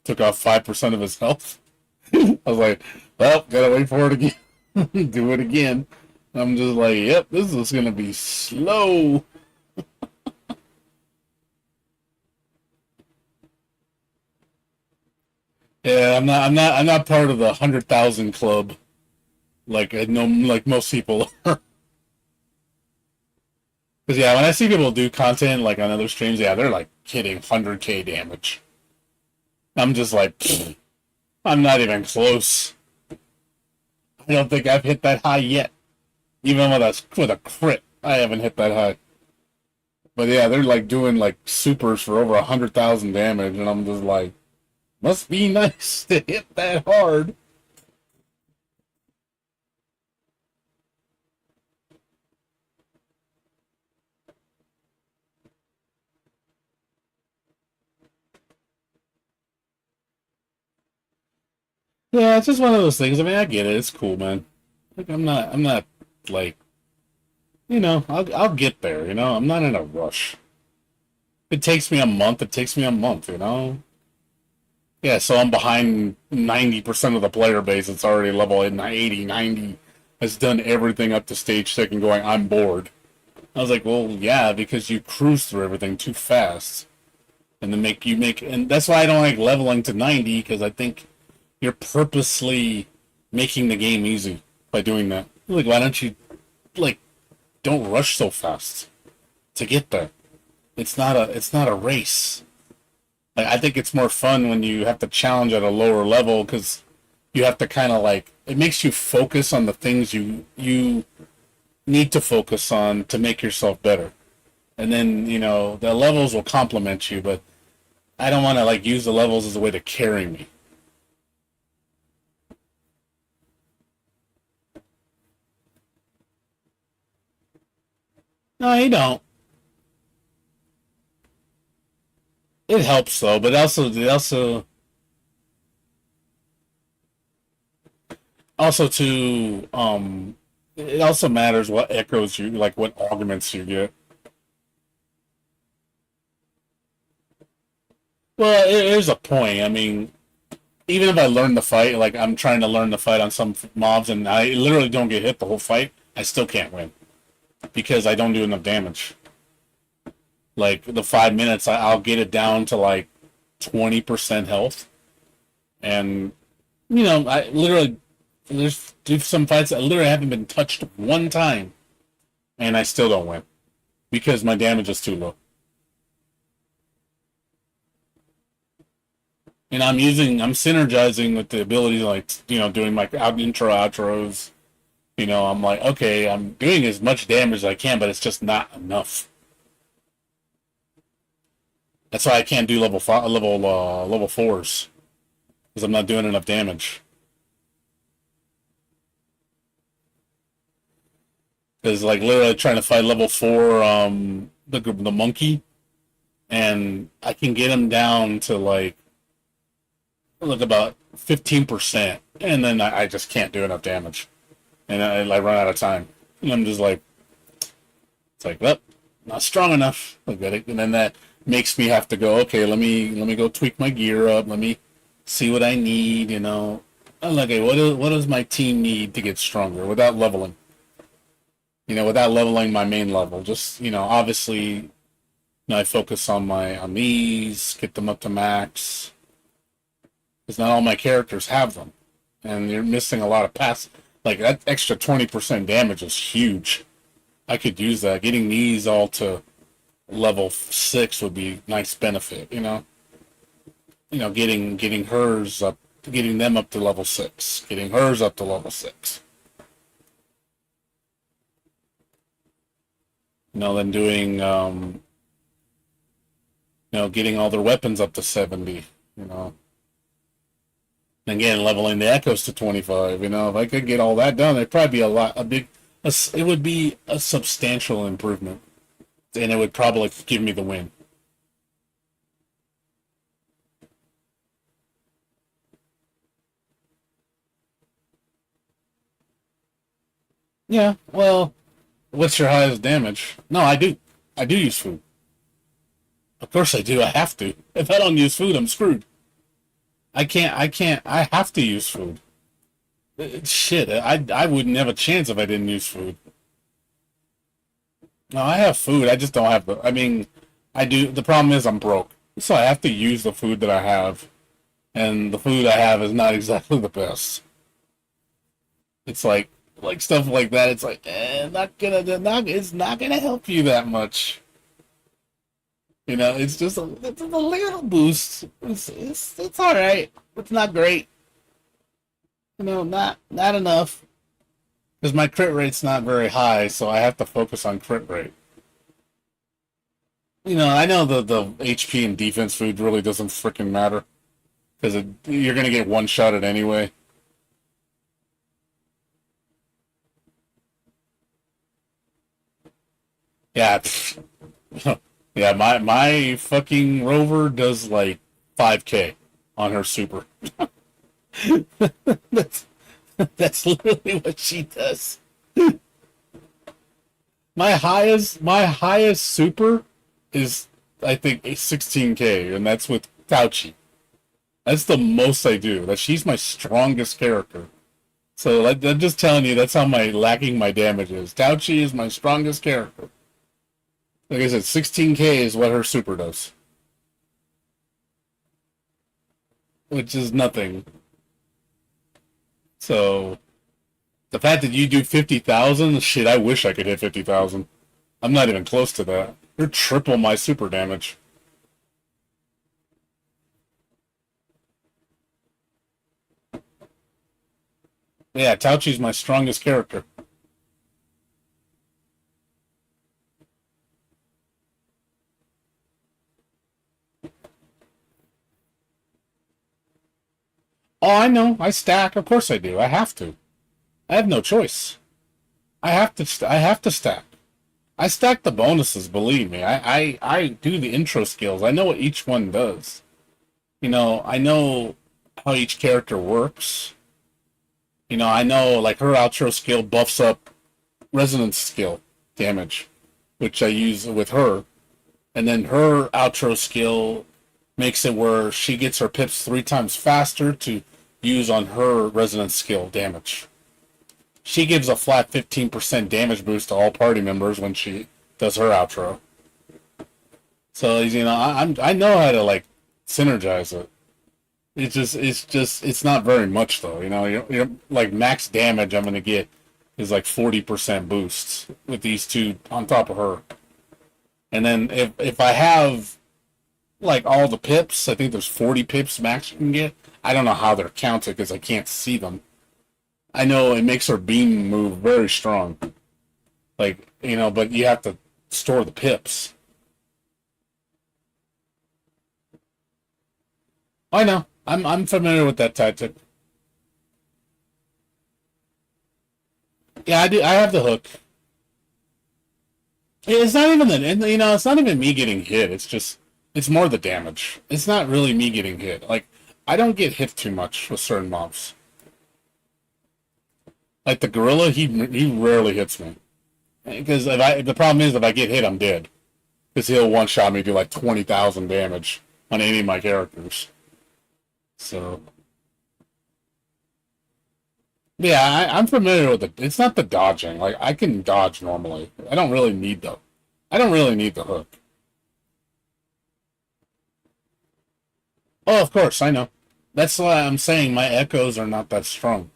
Took off 5% of his health. I was like, well, gotta wait for it again. Do it again. I'm just like, yep, this is gonna be slow. Yeah, I'm not part of the 100,000 club. Like I know, like most people. Because yeah, when I see people do content like on other streams, yeah, they're like hitting 100K damage. I'm just like, I'm not even close. I don't think I've hit that high yet. Even with a crit, I haven't hit that high. But yeah, they're like doing like supers for over 100,000 damage, and I'm just like, must be nice to hit that hard. Yeah, it's just one of those things. I mean, I get it. It's cool, man. Like, I'm not like, I'll get there. I'm not in a rush. If it takes me a month. It takes me a month. Yeah, so I'm behind 90% of the player base. It's already level 80, 90. Has done everything up to stage 6 and going, I'm bored. I was like, well, yeah, because you cruise through everything too fast. And then and that's why I don't like leveling to 90, because I think you're purposely making the game easy by doing that. Like, why don't you, like, don't rush so fast to get there? It's not a race. Like, I think it's more fun when you have to challenge at a lower level, because you have to kind of like, it makes you focus on the things you need to focus on to make yourself better. And then, the levels will complement you, but I don't want to like use the levels as a way to carry me. No, you don't. It helps though, but also to it also matters what echoes you like, what augments you get. Well, here's a point. I mean, even if I learn the fight, like I'm trying to learn the fight on some mobs, and I literally don't get hit the whole fight, I still can't win because I don't do enough damage. Like the 5 minutes, I'll get it down to like 20% health, and I literally there's some fights that literally haven't been touched one time, and I still don't win because my damage is too low. And I'm synergizing with the ability, like doing my intro outros. I'm like, okay, I'm doing as much damage as I can, but it's just not enough. That's why I can't do level fours, because I'm not doing enough damage. Because like literally trying to fight level 4, the monkey, and I can get him down to like about 15%, and then I just can't do enough damage, and I run out of time, and I'm just like, it's like, well, not strong enough. Look at it, and then that makes me have to go. Okay, let me go tweak my gear up. Let me see what I need. I'm like, okay, what does my team need to get stronger without leveling? Without leveling my main level. Just obviously, I focus on these, get them up to max, because not all my characters have them, and you're missing a lot of pass. Like that extra 20% damage is huge. I could use that. Getting these all to level 6 would be nice benefit. Getting hers up, getting them up to level 6, getting hers up to level 6. Then doing getting all their weapons up to 70. You know, and again leveling the echoes to 25. If I could get all that done, it'd probably be it would be a substantial improvement, and it would probably give me the win. Yeah, well, what's your highest damage? No, I do. I do use food. Of course I do. I have to. If I don't use food, I'm screwed. I can't. I have to use food. Shit, I wouldn't have a chance if I didn't use food. No, I have food. I just don't have the. I mean, I do. The problem is I'm broke, so I have to use the food that I have, and the food I have is not exactly the best. It's like stuff like that. It's like it's not gonna help you that much. It's a little boost. It's all right. It's not great. Not enough because my crit rate's not very high, so I have to focus on crit rate. I know the HP and defense food really doesn't freaking matter because you're gonna get one shot at anyway. Yeah, yeah. My fucking rover does like 5K on her super. that's that's literally what she does. My highest super is I think a 16K, and that's with Tauchi. That's the most I do. She's my strongest character. So I'm just telling you, that's how my lacking my damage is. Tauchi is my strongest character. Like I said, 16K is what her super does, which is nothing. So the fact that you do 50,000, shit, I wish I could hit 50,000. I'm not even close to that. You're triple my super damage. Yeah, Tauchi's my strongest character. Oh, I know. I stack. Of course I do. I have to. I have no choice. I have to stack. I stack the bonuses. Believe me. I do the intro skills. I know what each one does. I know how each character works. I know like her outro skill buffs up resonance skill damage, which I use with her, and then her outro skill makes it where she gets her pips 3 times faster to use on her resonance skill damage. She gives a flat 15% damage boost to all party members when she does her outro. So I know how to like synergize it. It's not very much though. You're like max damage I'm gonna get is like 40% boosts with these two on top of her. And then if I have like all the pips, I think there's 40 pips max you can get. I don't know how they're counted because I can't see them. I know it makes her beam move very strong. But you have to store the pips. I know. I'm familiar with that tactic. Yeah, I do. I have the hook. It's not even it's not even me getting hit. It's more the damage. It's not really me getting hit. Like, I don't get hit too much with certain mobs. Like the gorilla, he rarely hits me. Because the problem is if I get hit, I'm dead. Because he'll one shot me, do like 20,000 damage on any of my characters. So yeah, I'm familiar with it. It's not the dodging. Like I can dodge normally. I don't really need the hook. Oh, of course, I know. That's why I'm saying my echoes are not that strong.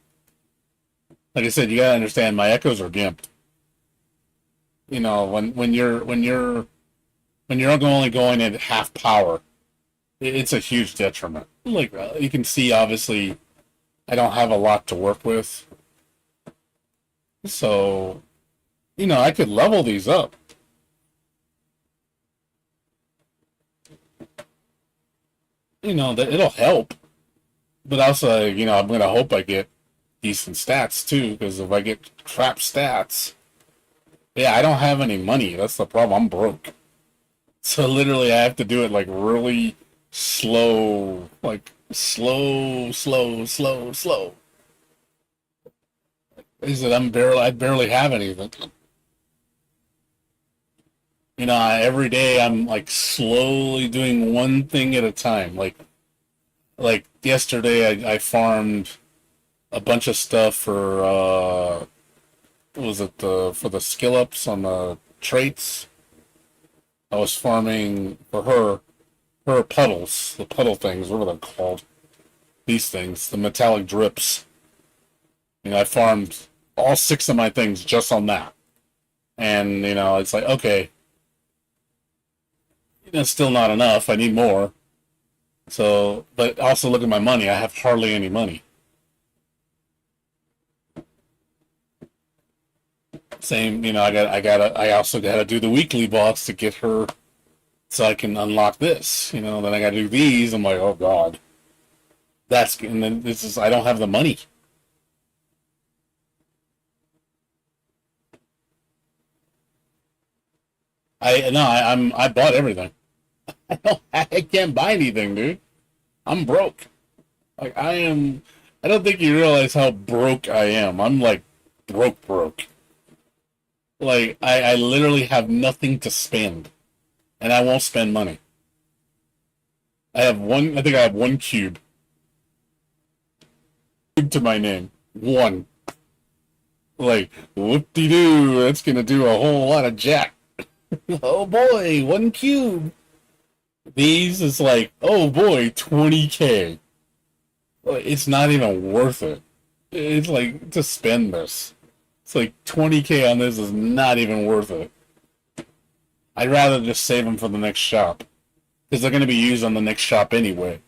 Like I said, you gotta understand my echoes are gimped. When you're only going at half power, it's a huge detriment. Like you can see, obviously, I don't have a lot to work with, so I could level these up. that it'll help. But also, I'm gonna hope I get decent stats too, because if I get crap stats, yeah, I don't have any money. That's the problem. I'm broke. So literally, I have to do it like really slow, like slow, slow, slow, slow. Is that I barely have anything. Every day I'm like slowly doing one thing at a time. Like yesterday, I farmed a bunch of stuff for what was it for the skill ups on the traits. I was farming for her puddles, the puddle things, what are they called? These things, the metallic drips. I farmed all six of my things just on that. And, it's like, okay, it's still not enough. I need more. So, but also look at my money. I have hardly any money. Same, I also gotta do the weekly boss to get her so I can unlock this. Then I gotta do these. I'm like, oh god. And then I don't have the money. I bought everything. I can't buy anything, dude. I'm broke. Like I am. I don't think you realize how broke I am. I'm like broke. Like I literally have nothing to spend, and I won't spend money. I have one. I think I have one cube to my name. One. Like whoop de doo. That's gonna do a whole lot of jack. Oh boy, one cube. These is like, oh boy, 20K. It's not even worth it. It's like to spend this. It's like 20K on this is not even worth it. I'd rather just save them for the next shop because they're going to be used on the next shop anyway.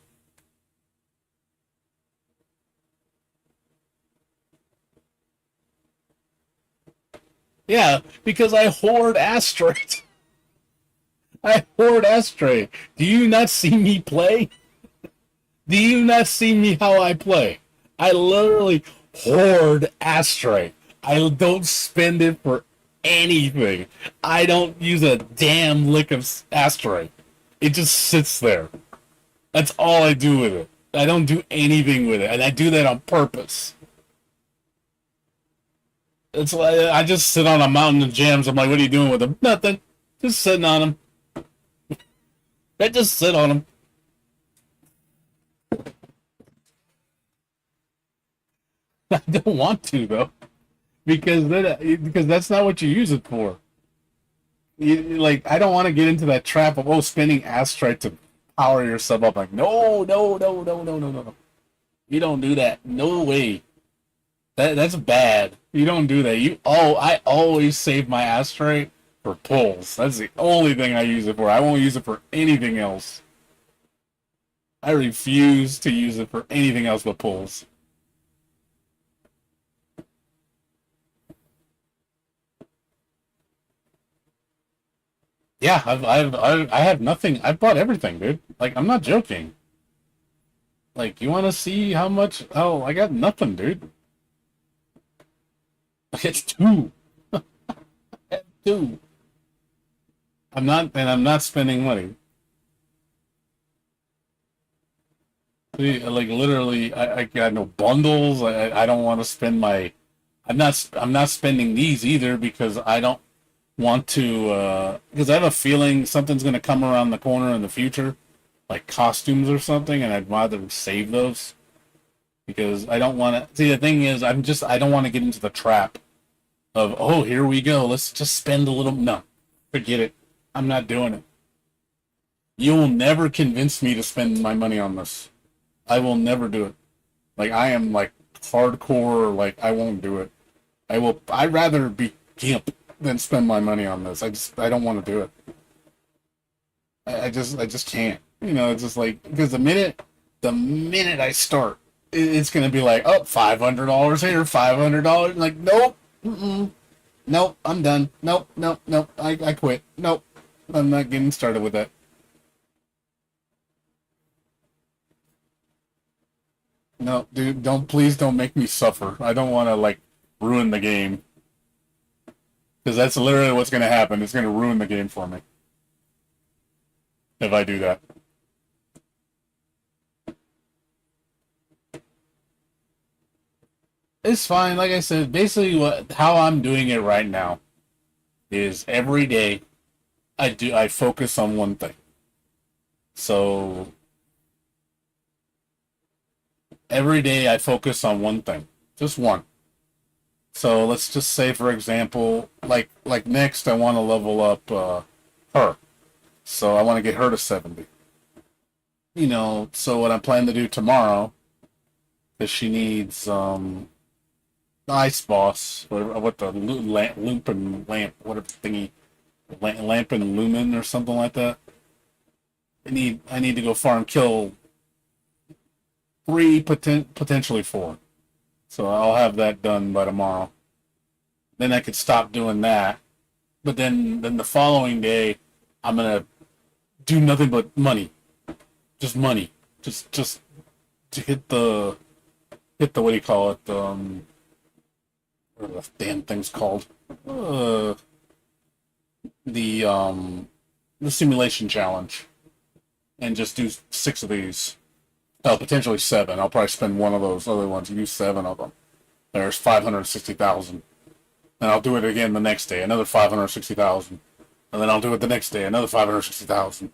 Yeah, because I hoard asteroids. I hoard asteroid. Do you not see me play? Do you not see me how I play? I literally hoard asteroid. I don't spend it for anything. I don't use a damn lick of asteroid. It just sits there. That's all I do with it. I don't do anything with it, and I do that on purpose. It's like I just sit on a mountain of gems. I'm like, what are you doing with them? Nothing. Just sitting on them. I just sit on them. I don't want to though, because that's not what you use it for. Like I don't want to get into that trap of spending asteroid to power yourself up. Like no. You don't do that. No way. That's bad. You don't do that. I always save my asteroid for pulls. That's the only thing I use it for. I won't use it for anything else. I refuse to use it for anything else but pulls. Yeah, I have nothing. I bought everything, dude. Like I'm not joking. Like you want to see how much? Oh, I got nothing, dude. It's two. Two. I'm not spending money. Like literally, I got no bundles. I don't want to spend my. I'm not spending these either because I don't want to. Because I have a feeling something's going to come around the corner in the future, like costumes or something, and I'd rather save those because I don't want to. See, the thing is, I don't want to get into the trap of here we go. Let's just spend a little. No, forget it. I'm not doing it. You will never convince me to spend my money on this. I will never do it. Like I am like hardcore. Like I won't do it. I'd rather be gimp than spend my money on this. I don't want to do it. I just can't. It's just like because the minute I start, it's gonna be like $500 here, $500. Like nope, nope, I'm done. Nope. I quit. Nope, I'm not getting started with that. No, dude, please don't make me suffer. I don't want to like ruin the game because that's literally what's going to happen. It's going to ruin the game for me if I do that. It's fine. Like I said, basically how I'm doing it right now is every day I focus on one thing. So every day I focus on one thing, just one. So let's just say, for example, like next I want to level up her. So I want to get her to 70. So what I'm planning to do tomorrow is she needs ice boss, what the loop and lamp, whatever thingy, lamp and lumen or something like that. I need to go farm kill three, potentially four. So I'll have that done by tomorrow. Then I could stop doing that. But then the following day, I'm gonna do nothing but money, just money, just to hit the what do you call it? What the damn thing's called? Uh, the the simulation challenge, and just do 6 of these. Oh, potentially 7. I'll probably spend one of those other ones. Use 7 of them. There's 560,000. And I'll do it again the next day, another 560,000. And then I'll do it the next day, another 560,000.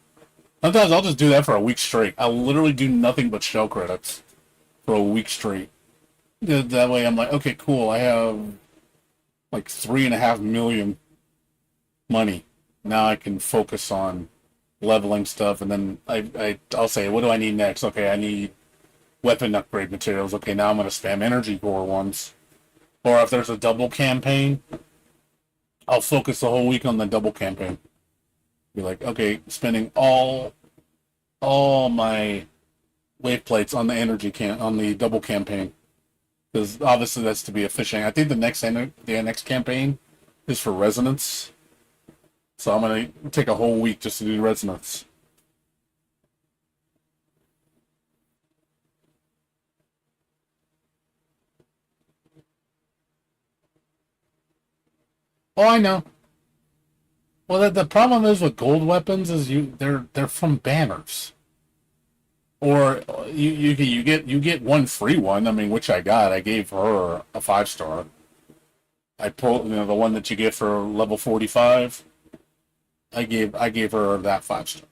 Sometimes I'll just do that for a week straight. I'll literally do nothing but shell credits for a week straight. That way I'm like, okay, cool. I have like 3.5 million money. Now I can focus on leveling stuff, and then I'll say, what do I need next? Okay, I need weapon upgrade materials. Okay, now I'm going to spam energy core ones. Or if there's a double campaign, I'll focus the whole week on the double campaign. Be like, okay, spending all my wave plates on the on the double campaign, because obviously that's to be efficient. I think the next campaign is for resonance, so I'm gonna take a whole week just to do resonance. Oh, I know. Well, the problem is with gold weapons is they're from banners, or you get one free one. I mean, which I got. I gave her a 5 star. I pulled the one that you get for level 45. I gave her that 5 star.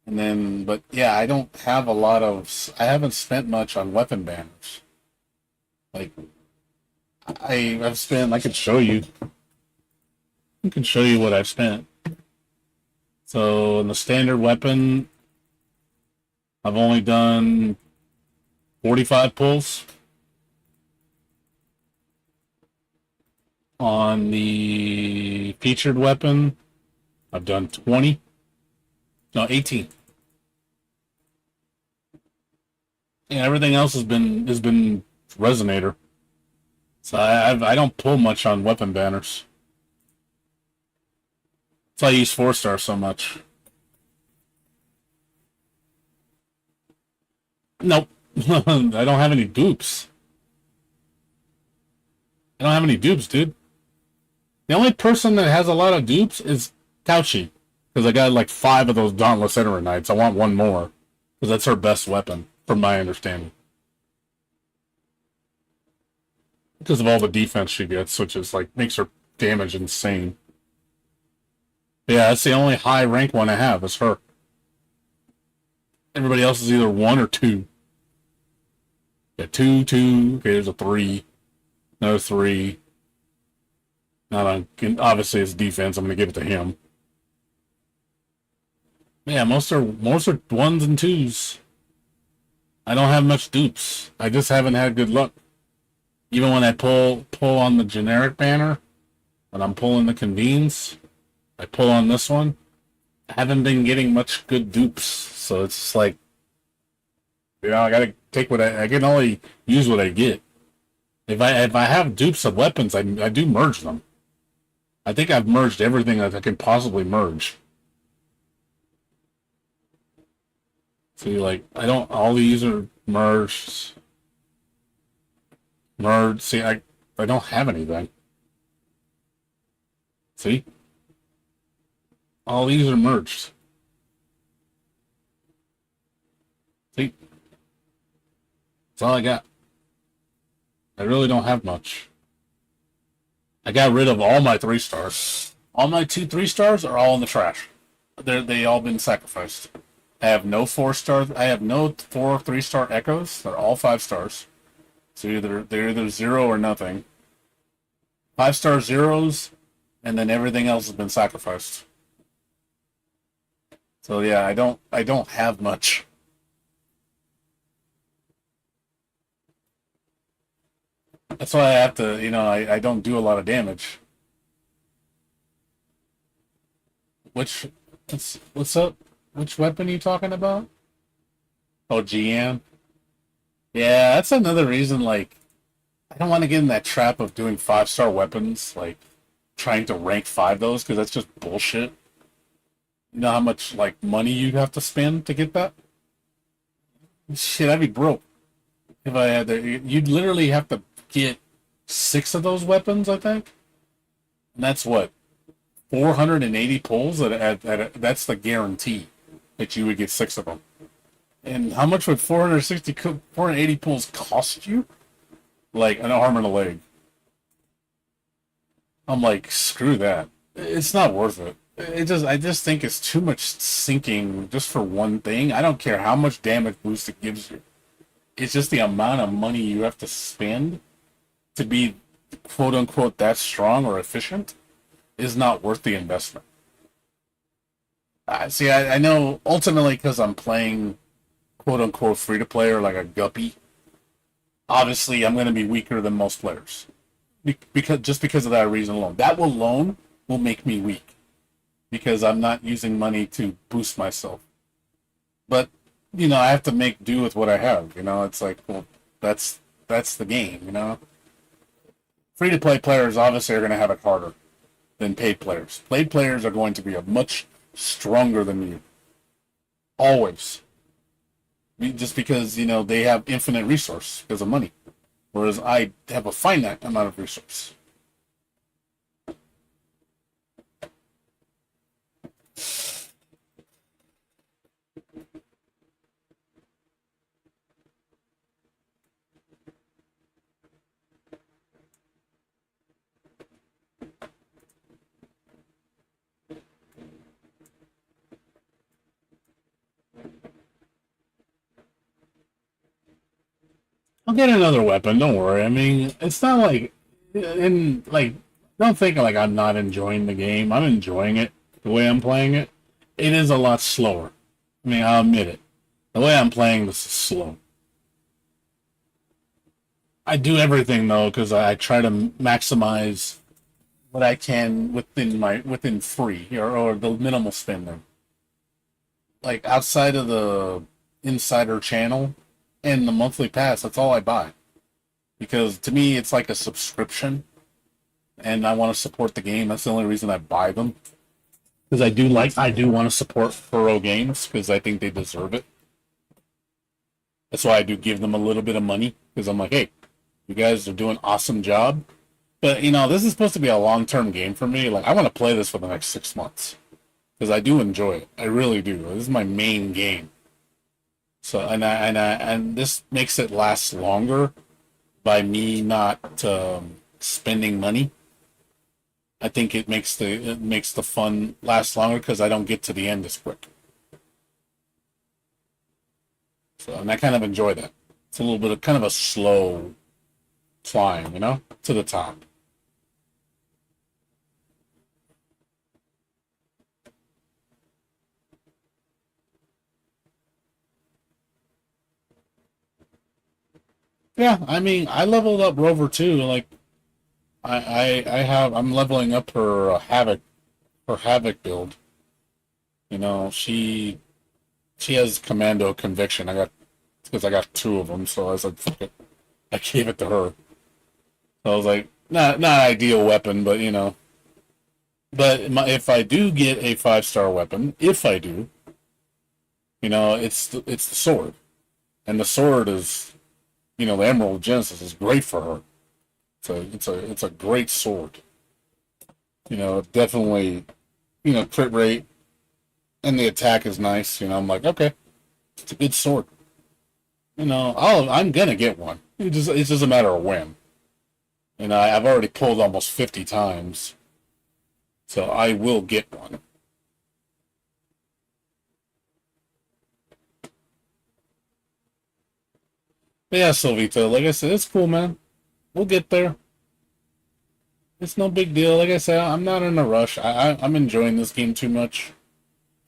And then, but yeah, I don't have a lot of. I haven't spent much on weapon banners. Like I've spent. I could show you. I can show you what I've spent. So in the standard weapon, I've only done 45 pulls. On the featured weapon, I've done 20. No, 18. And everything else has been resonator. So I don't pull much on weapon banners. That's why I use 4 star so much. Nope. I don't have any dupes. I don't have any dupes, dude. The only person that has a lot of dupes is Couchy. Because I got like 5 of those Dauntless Iterer Knights. I want one more. Because that's her best weapon, from my understanding. Because of all the defense she gets, which is like, makes her damage insane. Yeah, that's the only high rank one I have, is her. Everybody else is either 1 or 2. Yeah, 2, 2. Okay, there's a 3. Another 3. Not on, obviously it's defense. I'm gonna give it to him. Yeah, most are 1s and 2s. I don't have much dupes. I just haven't had good luck. Even when I pull on the generic banner, when I'm pulling the convenes, I pull on this one. I haven't been getting much good dupes, so it's just like, I gotta take what I can only use what I get. If I have dupes of weapons, I do merge them. I think I've merged everything that I can possibly merge. See, like, I don't, all these are merged. Merge. See, I don't have anything. See, all these are merged. See, that's all I got. I really don't have much. I got rid of all my 3 stars. All my 2 3 stars are all in the trash. They all been sacrificed. I have no 4 stars. I have no 4 3 star echoes. They're all 5 stars. So they're either zero or nothing. 5 star zeros, and then everything else has been sacrificed. So yeah, I don't have much. That's why I have to, I don't do a lot of damage. Which, what's up? Which weapon are you talking about? Oh, GM. Yeah, that's another reason. Like, I don't want to get in that trap of doing 5 star weapons, like trying to rank five those, because that's just bullshit. You know how much like money you'd have to spend to get that? Shit, I'd be broke if I had to. You'd literally have to get 6 of those weapons, I think, and that's what 480 pulls. That's the guarantee that you would get 6 of them. And how much would 480 pulls cost you? Like an arm and a leg. I'm like, screw that. It's not worth it. I just think it's too much sinking just for one thing. I don't care how much damage boost it gives you. It's just the amount of money you have to spend to be quote unquote that strong or efficient is not worth the investment. See, I know ultimately because I'm playing quote unquote free to play or like a guppy. Obviously, I'm going to be weaker than most players because of that reason alone. That alone will make me weak because I'm not using money to boost myself. But I have to make do with what I have. It's like, well, that's the game. Free to play players obviously are going to have it harder than paid players. Paid players are going to be a much stronger than you, always. Just because they have infinite resource because of money, whereas I have a finite amount of resource. I'll get another weapon. Don't worry. I mean, it's not like, and like, don't think like I'm not enjoying the game. I'm enjoying it the way I'm playing it. It is a lot slower. I mean, I'll admit it. The way I'm playing this is slow. I do everything though because I try to maximize what I can within free or the minimal spending. Like outside of the insider channel and the monthly pass, that's all I buy because to me it's like a subscription, and I want to support the game. That's the only reason I buy them because I do want to support Furrow Games because I think they deserve it. That's why I do give them a little bit of money because I'm like, hey, you guys are doing an awesome job. But this is supposed to be a long-term game for me. Like I want to play this for the next 6 months because I do enjoy it. I really do. This is my main game. So and this makes it last longer by me not spending money. I think it makes the fun last longer because I don't get to the end as quick. So and I kind of enjoy that. It's a little bit of kind of a slow climb, to the top. Yeah, I mean, I leveled up Rover too. Like I'm leveling up her Havoc build. She has Commando Conviction. I got 2 of them, so I was like, fuck it. I gave it to her. So I was like, not ideal weapon, but if I do get a 5 star weapon, if I do, it's the sword, and the sword is The Emerald Genesis is great for her. It's a great sword. Definitely, crit rate and the attack is nice. I'm like, okay, it's a good sword. I'm gonna get one. It's just a matter of when. I've already pulled almost 50 times, so I will get one. But yeah, Silvito, like I said, it's cool, man. We'll get there. It's no big deal. Like I said, I'm not in a rush. I'm enjoying this game too much,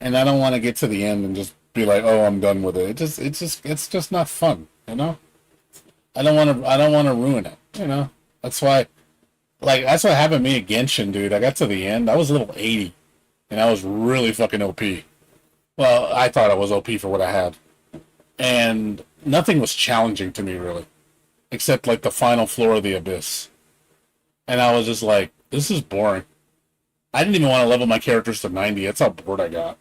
and I don't want to get to the end and just be like, oh, I'm done with it. It's just not fun. I don't want to ruin it. That's what happened to me at Genshin, dude. I got to the end. I was level 80, and I was really fucking OP. Well, I thought I was OP for what I had, and nothing was challenging to me really, except like the final floor of the abyss. And I was just like, this is boring. I didn't even want to level my characters to 90. That's how bored I got.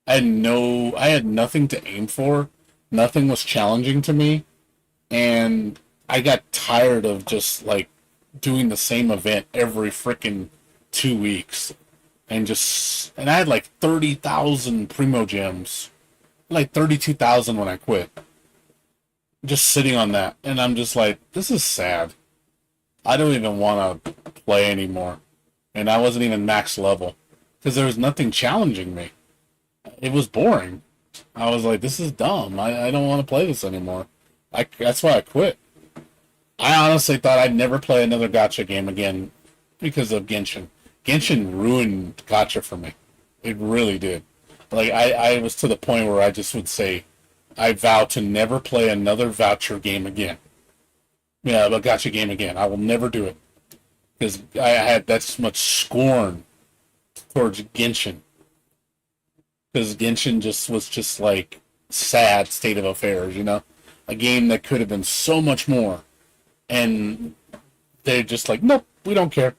I had nothing to aim for. Nothing was challenging to me. And I got tired of just like doing the same event every freaking 2 weeks. And I had like 30,000 Primo Gems. Like 32,000 when I quit. Just sitting on that. And I'm just like, this is sad. I don't even want to play anymore. And I wasn't even max level. Because there was nothing challenging me. It was boring. I was like, this is dumb. I don't want to play this anymore. That's why I quit. I honestly thought I'd never play another gacha game again because of Genshin. Genshin ruined gacha for me. It really did. Like, I was to the point where I just would say, I vow to never play another voucher game again. Yeah, a gacha game again. I will never do it. Because I had that much scorn towards Genshin. Because Genshin was like sad state of affairs. A game that could have been so much more. And they're just like, nope, we don't care.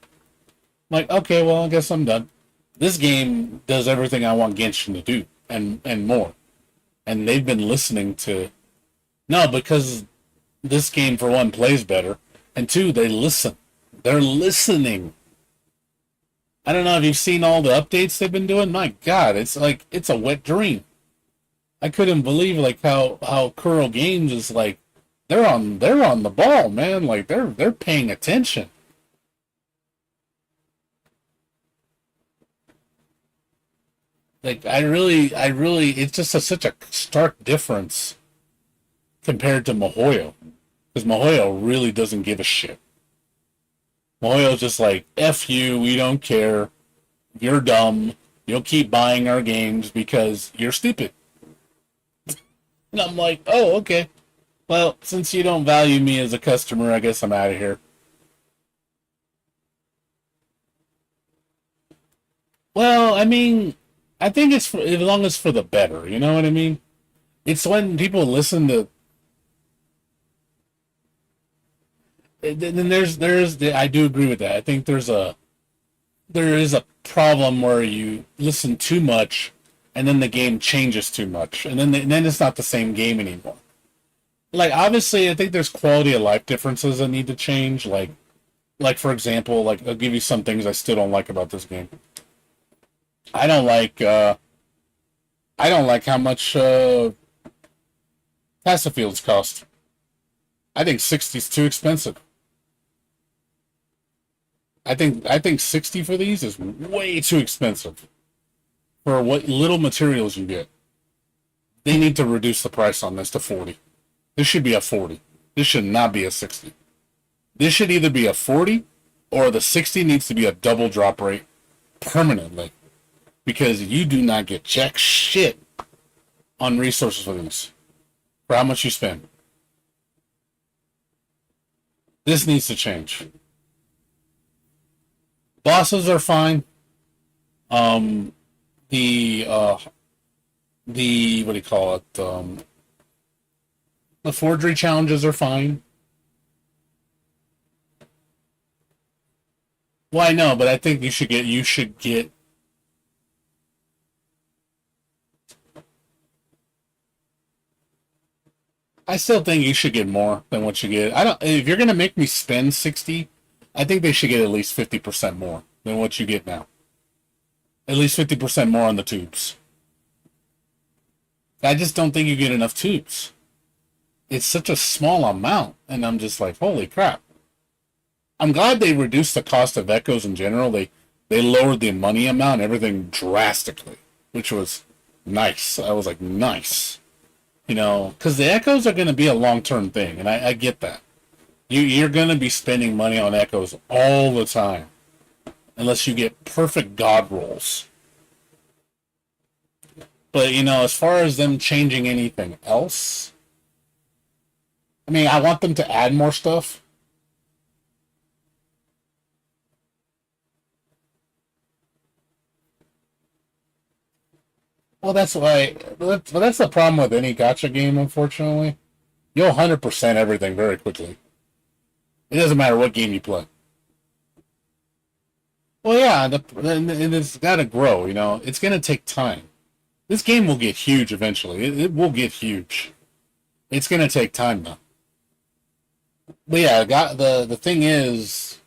I'm like, okay, well, I guess I'm done. This game does everything I want Genshin to do, and more. And they've been listening to... No, because this game, for one, plays better. And two, they listen. They're listening. I don't know if you've seen all the updates they've been doing. My God, it's like, it's a wet dream. I couldn't believe like how Kuro Games is like, they're on the ball, man. Like they're paying attention. Like I really, it's just such a stark difference compared to Mihoyo, because Mihoyo really doesn't give a shit. Mihoyo's just like, F you, we don't care. You're dumb. You'll keep buying our games because you're stupid. And I'm like, oh, okay. Well, since you don't value me as a customer, I guess I'm out of here. Well, I mean, I think it's as long as for the better. You know what I mean? It's when people listen to. Then I do agree with that. I think there is a problem where you listen too much, and then the game changes too much, and then it's not the same game anymore. Like obviously, I think there's quality of life differences that need to change. Like for example, like I'll give you some things I still don't like about this game. I don't like I don't like how much passive fields cost. I think 60 is too expensive. I think 60 for these is way too expensive for what little materials you get. They need to reduce the price on this to 40. This should be a 40. This should not be a 60. This should either be a 40 or the 60 needs to be a double drop rate permanently, because you do not get jack shit on resources for these for how much you spend. This needs to change. Bosses are fine. Um, the what do you call it? The forgery challenges are fine. Well, I know, but I think you should get. I still think you should get more than what you get. I don't. If you're gonna make me spend 60, I think they should get at least 50% more than what you get now. At least 50% more on the tubes. I just don't think you get enough tubes. It's such a small amount, and I'm just like, holy crap. I'm glad they reduced the cost of echoes in general. They lowered the money amount, everything drastically, which was nice. I was like, nice. Because the echoes are going to be a long term thing, and I get that. You're going to be spending money on echoes all the time, unless you get perfect god rolls. But as far as them changing anything else, I mean, I want them to add more stuff. Well, that's why. But that's the problem with any gotcha game. Unfortunately, you'll 100% everything very quickly. It doesn't matter what game you play. Well, yeah, it's got to grow. It's going to take time. This game will get huge eventually. It will get huge. It's going to take time though. But yeah, the thing is,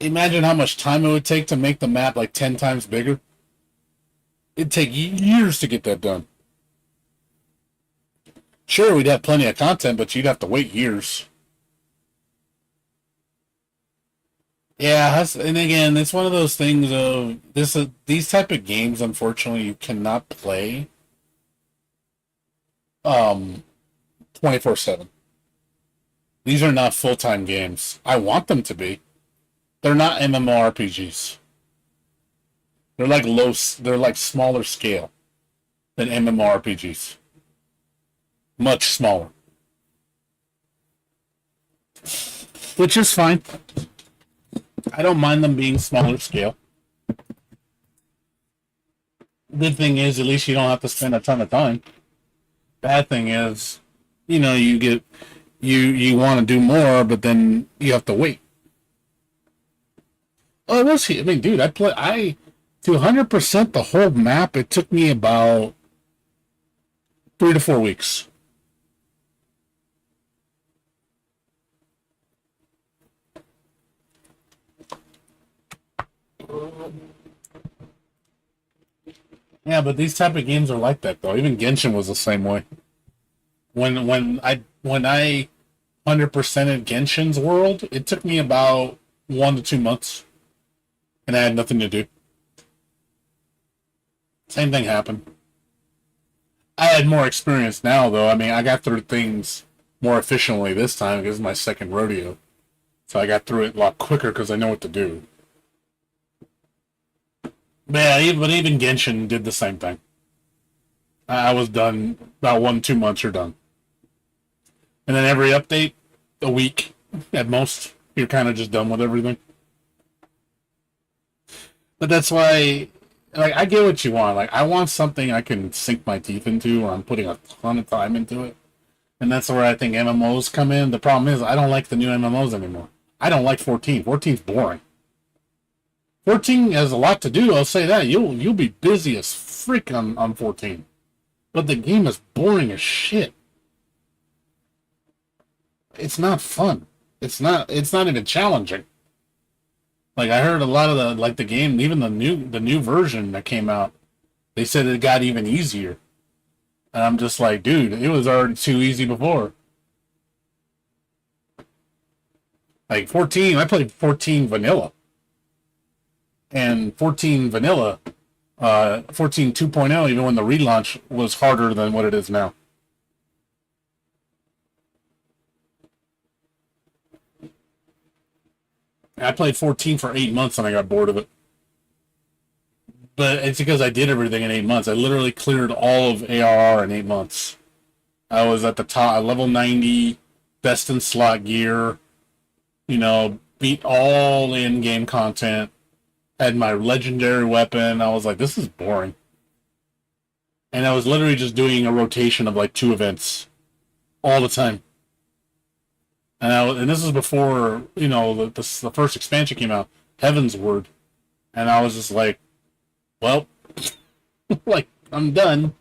imagine how much time it would take to make the map like 10 times bigger. It'd take years to get that done. Sure, we'd have plenty of content, but you'd have to wait years. Yeah, and again, it's one of those things of these type of games. Unfortunately, you cannot play 24/7. These are not full time games. I want them to be. They're not MMORPGs. They're like low. They're like smaller scale than MMORPGs. Much smaller, which is fine. I don't mind them being smaller scale. Good thing is, at least you don't have to spend a ton of time. Bad thing is, you get you want to do more, but then you have to wait. Oh, it was. I mean, dude, I to 100% the whole map. It took me about 3 to 4 weeks. Yeah, but these type of games are like that though. Even Genshin was the same way. When I 100%ed Genshin's world, it took me about 1 to 2 months, and I had nothing to do. Same thing happened. I had more experience now though. I mean, I got through things more efficiently this time because it's my second rodeo, so I got through it a lot quicker because I know what to do. But yeah, but even Genshin did the same thing. I was done about 1 2 months. You're done, and then every update, a week at most. You're kind of just done with everything. But that's why, like, I get what you want. Like, I want something I can sink my teeth into, or I'm putting a ton of time into it, and that's where I think MMOs come in. The problem is, I don't like the new MMOs anymore. I don't like 14. 14's boring. 14 has a lot to do. I'll say that you'll be busy as frick on 14, but the game is boring as shit. It's not fun. It's not even challenging. Like I heard a lot of the game, even the new version that came out, they said it got even easier. And I'm just like, dude, it was already too easy before. Like 14, I played 14 vanilla, and 14 vanilla, 14 2.0, even when the relaunch was harder than what it is now. I played 14 for 8 months and I got bored of it. But it's because I did everything in 8 months. I literally cleared all of ARR in 8 months. I was at the top, level 90, best in slot gear, beat all in-game content, had my legendary weapon. I was like, this is boring. And I was literally just doing a rotation of like 2 events all the time. And this was before, the first expansion came out, Heaven's Word. And I was just like, well, like, I'm done.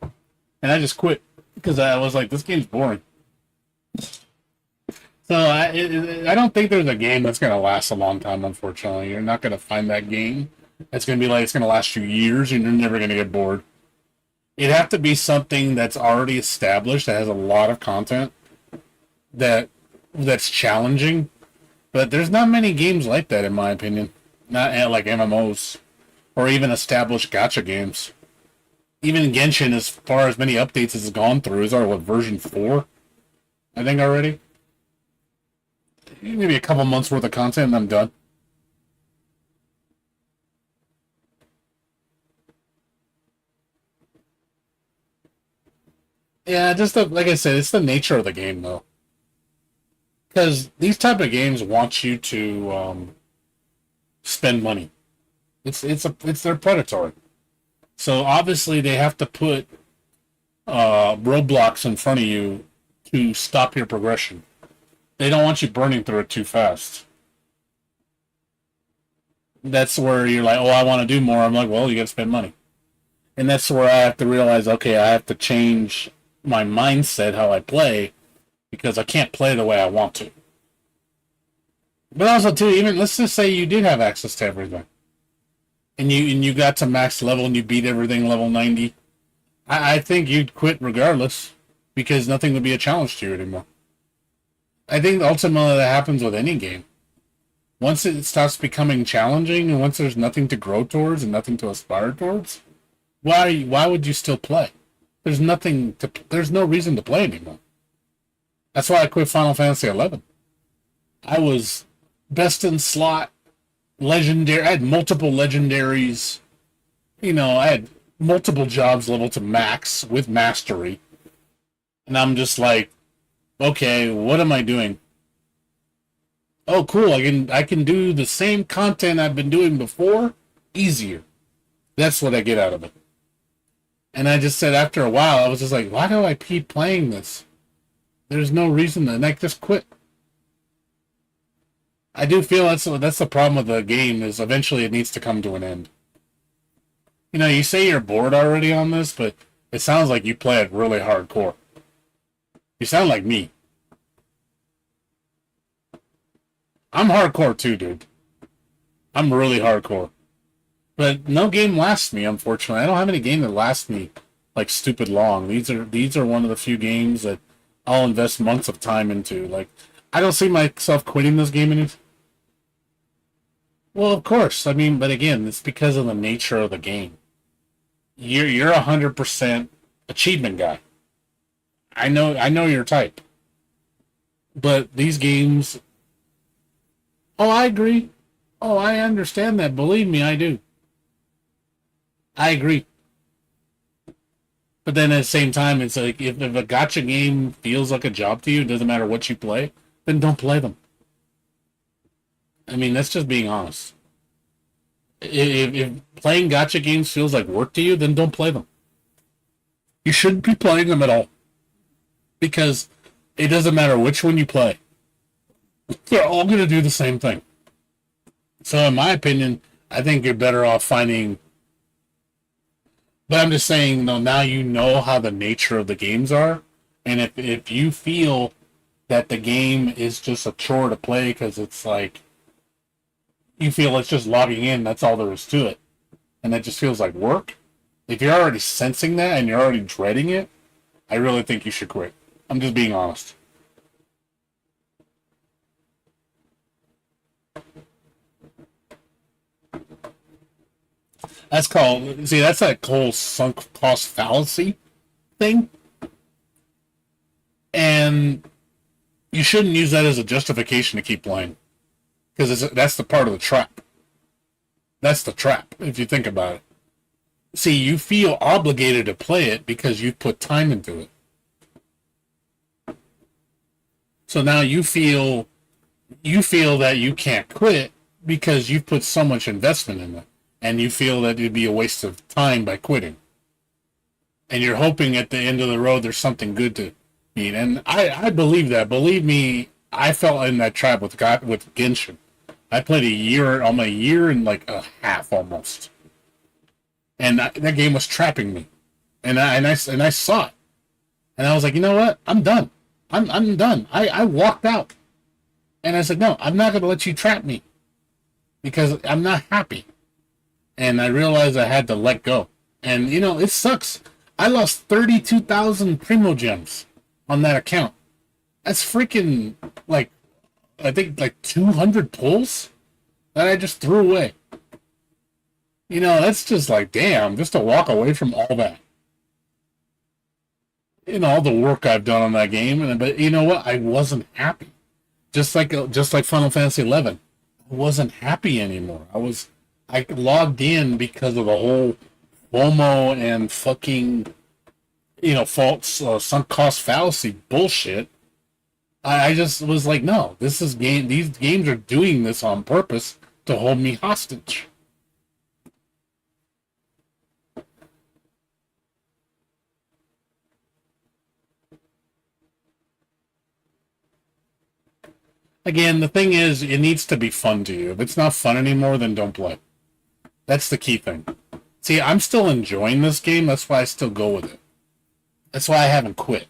and I just quit because I was like, this game's boring. So I don't think there's a game that's gonna last a long time. Unfortunately, you're not gonna find that game. It's gonna be like it's gonna last you years, and you're never gonna get bored. It'd have to be something that's already established that has a lot of content that that's challenging. But there's not many games like that, in my opinion. Not like MMOs or even established gacha games. Even Genshin, as far as many updates as it's gone through, is already what, version 4, I think already. Maybe a couple months worth of content and I'm done. Yeah, just like I said, it's the nature of the game though. Because these type of games want you to spend money. It's they're predatory. So obviously they have to put roadblocks in front of you to stop your progression. They don't want you burning through it too fast. That's where you're like, oh, I want to do more. I'm like, well, you got to spend money. And that's where I have to realize, okay, I have to change my mindset, how I play, because I can't play the way I want to. But also, too, even let's just say you did have access to everything, and you got to max level and you beat everything level 90. I think you'd quit regardless because nothing would be a challenge to you anymore. I think ultimately that happens with any game. Once it stops becoming challenging and once there's nothing to grow towards and nothing to aspire towards, why would you still play? There's no reason to play anymore. That's why I quit Final Fantasy 11. I was best in slot, legendary. I had multiple legendaries. I had multiple jobs level to max with mastery. And I'm just like, okay, what am I doing? Oh, cool! I can do the same content I've been doing before, easier. That's what I get out of it. And I just said after a while, I was just like, why do I keep playing this? There's no reason to, and I just quit. I do feel that's the problem with the game is eventually it needs to come to an end. You say you're bored already on this, but it sounds like you play it really hardcore. You sound like me. I'm hardcore too, dude. I'm really hardcore. But no game lasts me, unfortunately. I don't have any game that lasts me like stupid long. These are one of the few games that I'll invest months of time into. Like I don't see myself quitting this game any. Well, of course. I mean, but again, it's because of the nature of the game. You're 100% achievement guy. I know your type. But these games. Oh, I agree. Oh, I understand that. Believe me, I do. I agree. But then at the same time, it's like if a gotcha game feels like a job to you, it doesn't matter what you play, then don't play them. I mean, that's just being honest. If playing gotcha games feels like work to you, then don't play them. You shouldn't be playing them at all because it doesn't matter which one you play. They're all going to do the same thing. So, in my opinion, I think you're better off finding. But I'm just saying, now you know how the nature of the games are, and if you feel that the game is just a chore to play because it's like you feel it's just logging in, that's all there is to it, and that just feels like work. If you're already sensing that and you're already dreading it, I really think you should quit. I'm just being honest. That's that whole sunk cost fallacy thing. And you shouldn't use that as a justification to keep playing. Because that's the part of the trap. That's the trap, if you think about it. See, you feel obligated to play it because you've put time into it. So now you feel that you can't quit because you've put so much investment in it. And you feel that it'd be a waste of time by quitting. And you're hoping at the end of the road there's something good to eat. And I believe that. Believe me, I fell in that trap with Genshin. I played almost a year and like a half almost. And that game was trapping me. and I saw it, and I was like, you know what? I'm done. I'm done. I walked out, and I said, no, I'm not going to let you trap me because I'm not happy. And I realized I had to let go. And it sucks. I lost 32,000 Primo Gems on that account. That's freaking like I think like 200 pulls that I just threw away. That's just like damn, just to walk away from all that. All the work I've done on that game, but you know what? I wasn't happy. Just like Final Fantasy 11, I wasn't happy anymore. I logged in because of the whole FOMO and fucking false sunk cost fallacy bullshit. I just was like, no, this is game. These games are doing this on purpose to hold me hostage. Again, the thing is, it needs to be fun to you. If it's not fun anymore, then don't play. That's the key thing. See, I'm still enjoying this game. That's why I still go with it. That's why I haven't quit.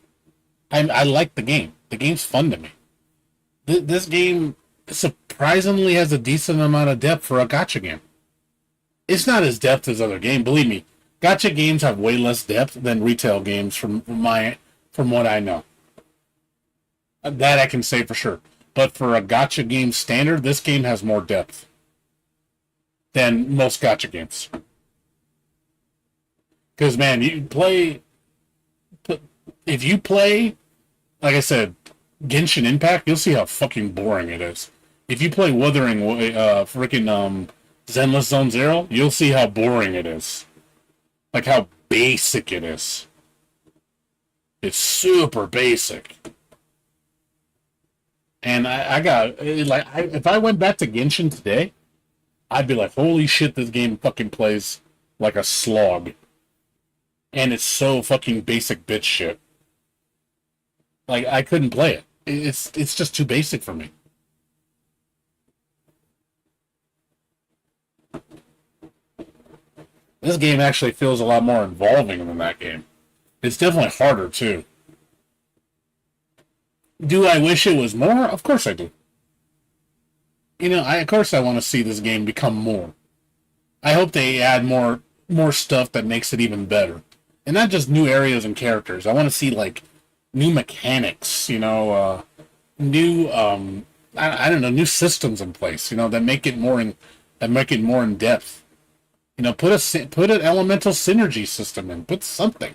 I like the game. The game's fun to me. This game surprisingly has a decent amount of depth for a gacha game. It's not as depth as other games. Believe me, gacha games have way less depth than retail games from what I know. That I can say for sure. But for a gacha game standard, this game has more depth than most gacha games. Because man, if you play, like I said, Genshin Impact, you'll see how fucking boring it is. If you play Wuthering, Zenless Zone Zero, you'll see how boring it is. Like how basic it is. It's super basic. And if I went back to Genshin today, I'd be like, holy shit, this game fucking plays like a slog. And it's so fucking basic bitch shit. Like, I couldn't play it. It's just too basic for me. This game actually feels a lot more involving than that game. It's definitely harder, too. Do I wish it was more? Of course I do. Of course I want to see this game become more. I hope they add more stuff that makes it even better. And not just new areas and characters. I want to see, like, new mechanics, new, I don't know, new systems in place, that make it more in depth. Put an elemental synergy system in. Put something,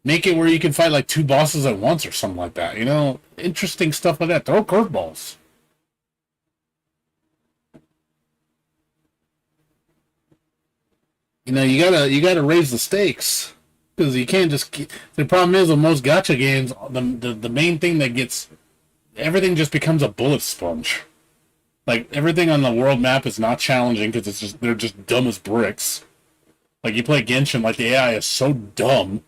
Make it where you can fight like two bosses at once or something like that. Interesting stuff like that. Throw curveballs. You gotta raise the stakes because you can't just. The problem is with most gacha games, the main thing that gets everything just becomes a bullet sponge. Like everything on the world map is not challenging because they're just dumb as bricks. Like you play Genshin, like the AI is so dumb.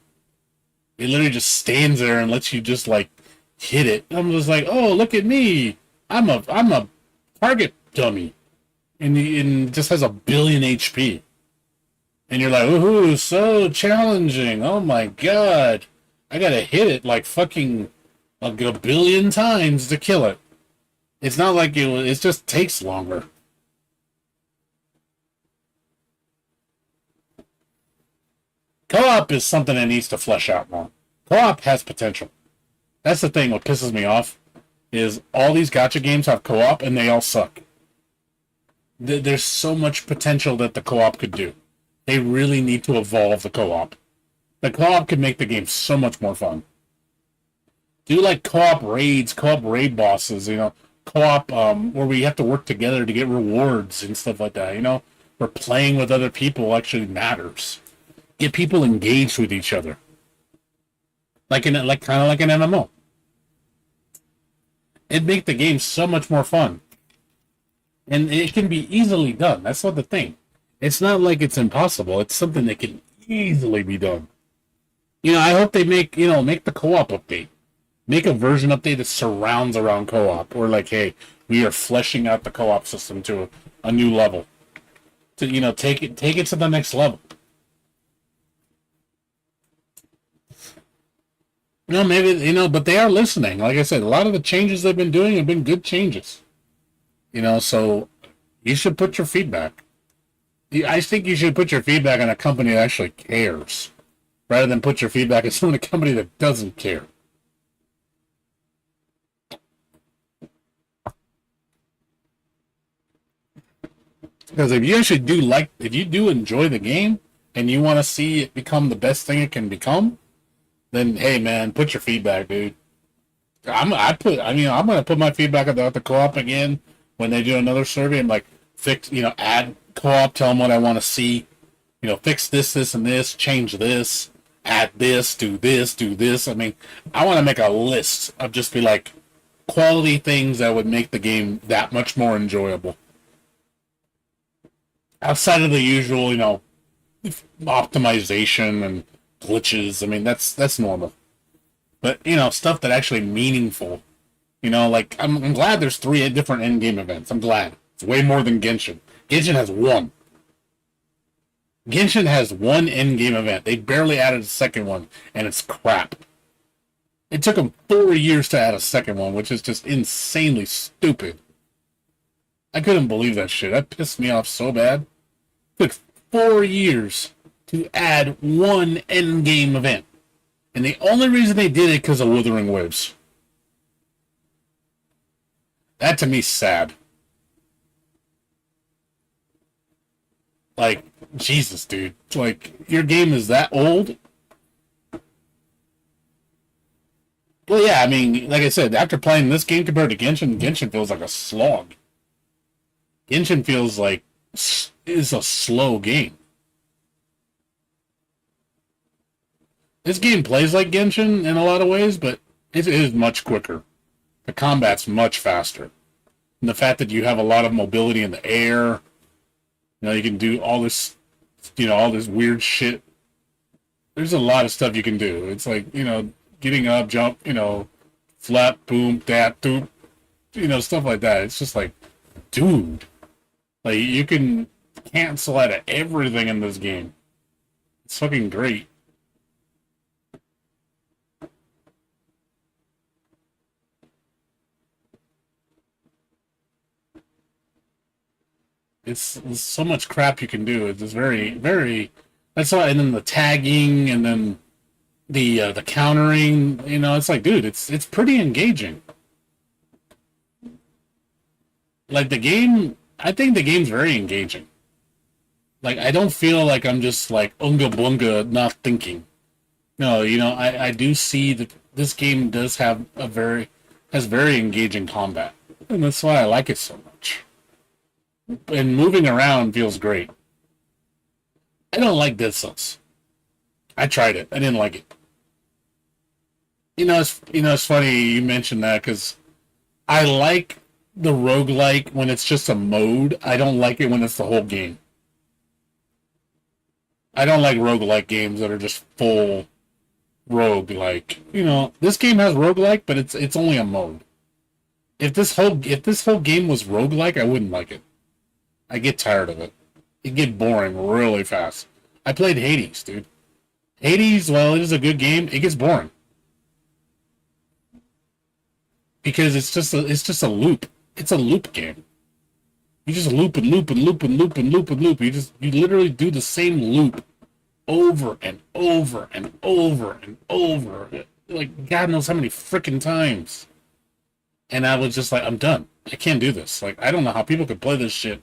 It literally just stands there and lets you just like hit it. I'm just like, oh, look at me. I'm a target dummy, and it just has a billion HP. And you're like, ooh, so challenging. Oh my god, I gotta hit it like fucking like a billion times to kill it. It's not like it just takes longer. Co-op is something that needs to flesh out more. Co-op has potential. That's the thing. What pisses me off is all these gacha games have co-op and they all suck. There's so much potential that the co-op could do. They really need to evolve the co-op. The co-op could make the game so much more fun. Do like co-op raids, co-op raid bosses, co-op where we have to work together to get rewards and stuff like that, where playing with other people actually matters. Get people engaged with each other. Kind of like an MMO. It'd make the game so much more fun. And it can be easily done. That's not the thing. It's not like it's impossible. It's something that can easily be done. I hope they make the co-op update. Make a version update that surrounds around co-op. Or like, hey, we are fleshing out the co-op system to a new level. To take it to the next level. No, maybe, but they are listening. Like I said, a lot of the changes they've been doing have been good changes. So you should put your feedback. I think you should put your feedback on a company that actually cares, rather than put your feedback on a company that doesn't care. Because if you do enjoy the game and you want to see it become the best thing it can become, then hey man, put your feedback, dude. I'm gonna put my feedback about the co-op again when they do another survey and like add co-op, tell them what I want to see, fix this, this, and this, change this, add this, do this, do this. I mean, I want to make a list of just be like quality things that would make the game that much more enjoyable. Outside of the usual, optimization and glitches. I mean, that's normal. But stuff that actually meaningful. Like I'm glad there's three different end game events. I'm glad it's way more than Genshin. Genshin has one. Genshin has one end game event. They barely added a second one, and it's crap. It took them 4 years to add a second one, which is just insanely stupid. I couldn't believe that shit. That pissed me off so bad. It took 4 years to add one end game event. And the only reason they did it because of Wuthering Waves. That to me's sad. Like, Jesus, dude. Like, your game is that old? Well, yeah, I mean, like I said, after playing this game compared to Genshin, Genshin feels like a slog. Genshin feels like is a slow game. This game plays like Genshin in a lot of ways, but it is much quicker. The combat's much faster. And the fact that you have a lot of mobility in the air, you can do all this weird shit. There's a lot of stuff you can do. It's like, getting up, jump, flap, boom, dap, doop, stuff like that. It's just like, dude, like you can cancel out of everything in this game. It's fucking great. It's so much crap you can do. It's just very, very. That's why, and then the tagging, and then the countering. It's like, dude, it's pretty engaging. Like the game, I think the game's very engaging. Like I don't feel like I'm just like unga bunga not thinking. No, I do see that this game does have has very engaging combat, and that's why I like it so much. And moving around feels great. I don't like Dead Cells. I tried it. I didn't like it. It's funny you mentioned that because I like the roguelike when it's just a mode. I don't like it when it's the whole game. I don't like roguelike games that are just full roguelike. This game has roguelike, but it's only a mode. If this whole game was roguelike, I wouldn't like it. I get tired of it. It get boring really fast. I played Hades, dude. Hades, while it is a good game, it gets boring because it's just a loop. It's a loop game. You just loop and loop and loop and loop and loop and loop. You literally do the same loop over and over and over and over. Like God knows how many freaking times. And I was just like, I'm done. I can't do this. Like I don't know how people could play this shit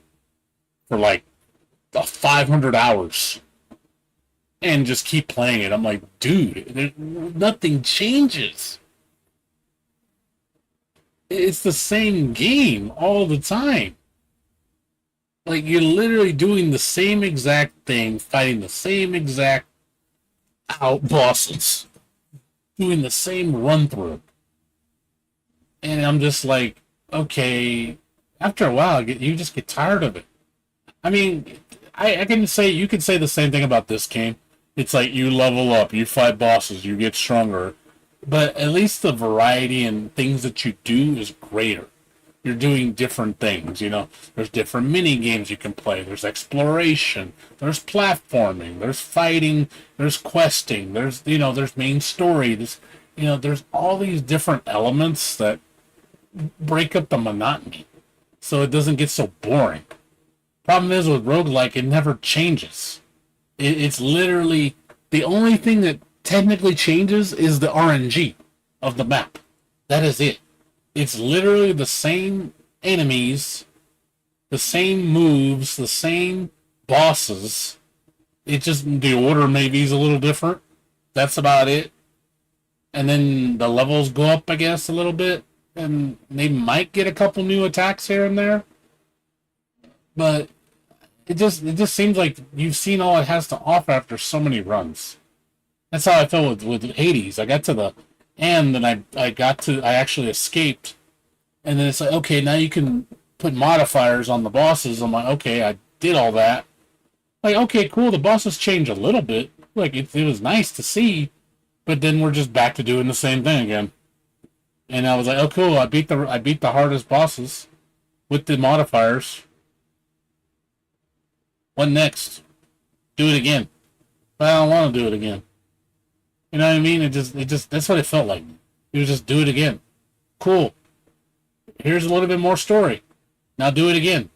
for like 500 hours and just keep playing it. I'm like, dude, nothing changes. It's the same game all the time. Like you're literally doing the same exact thing, fighting the same exact out bosses, doing the same run through. And I'm just like, okay, after a while, you just get tired of it. I mean, I can say you could say the same thing about this game. It's like you level up, you fight bosses, you get stronger, but at least the variety and things that you do is greater. You're doing different things, There's different mini games you can play. There's exploration. There's platforming. There's fighting. There's questing. There's main story. there's all these different elements that break up the monotony so it doesn't get so boring. Problem is with roguelike, it never changes. It's literally the only thing that technically changes is the RNG of the map. That is it. It's literally the same enemies, the same moves, the same bosses. It just the order maybe is a little different. That's about it. And then the levels go up, I guess, a little bit, and they might get a couple new attacks here and there. But it just seems like you've seen all it has to offer after so many runs. That's how I felt with Hades. I got to the end and I actually escaped, and then it's like, okay, now you can put modifiers on the bosses. I'm like, okay, I did all that. Like, okay, cool, the bosses change a little bit. Like it was nice to see, but then we're just back to doing the same thing again. And I was like, oh cool, I beat the hardest bosses with the modifiers. What next? Do it again. But I don't want to do it again. You know what I mean? It just that's what it felt like. It was just do it again. Cool. Here's a little bit more story. Now do it again.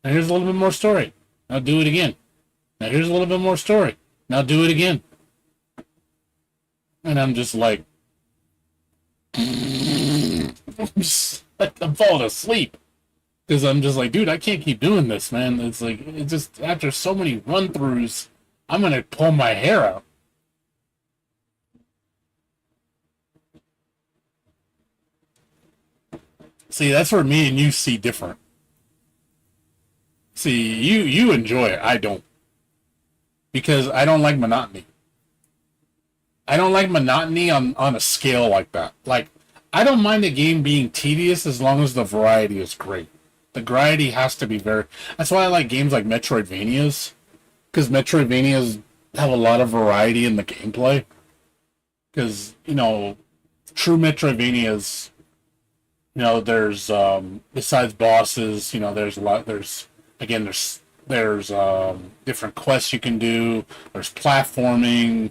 Now here's a little bit more story. Now do it again. Now here's a little bit more story. Now do it again. And I'm just like, I'm falling asleep because I'm just like, dude, I can't keep doing this, man. It's like it just after so many run throughs, I'm gonna pull my hair out. See, that's where me and you see different. See, you enjoy it, I don't, because I don't like monotony. I don't like monotony on a scale like that. Like, I don't mind the game being tedious as long as the variety is great. The variety has to be very. That's why I like games like Metroidvanias, because Metroidvanias have a lot of variety in the gameplay. Because true Metroidvanias, there's besides bosses, there's a lot. There's again, there's different quests you can do. There's platforming.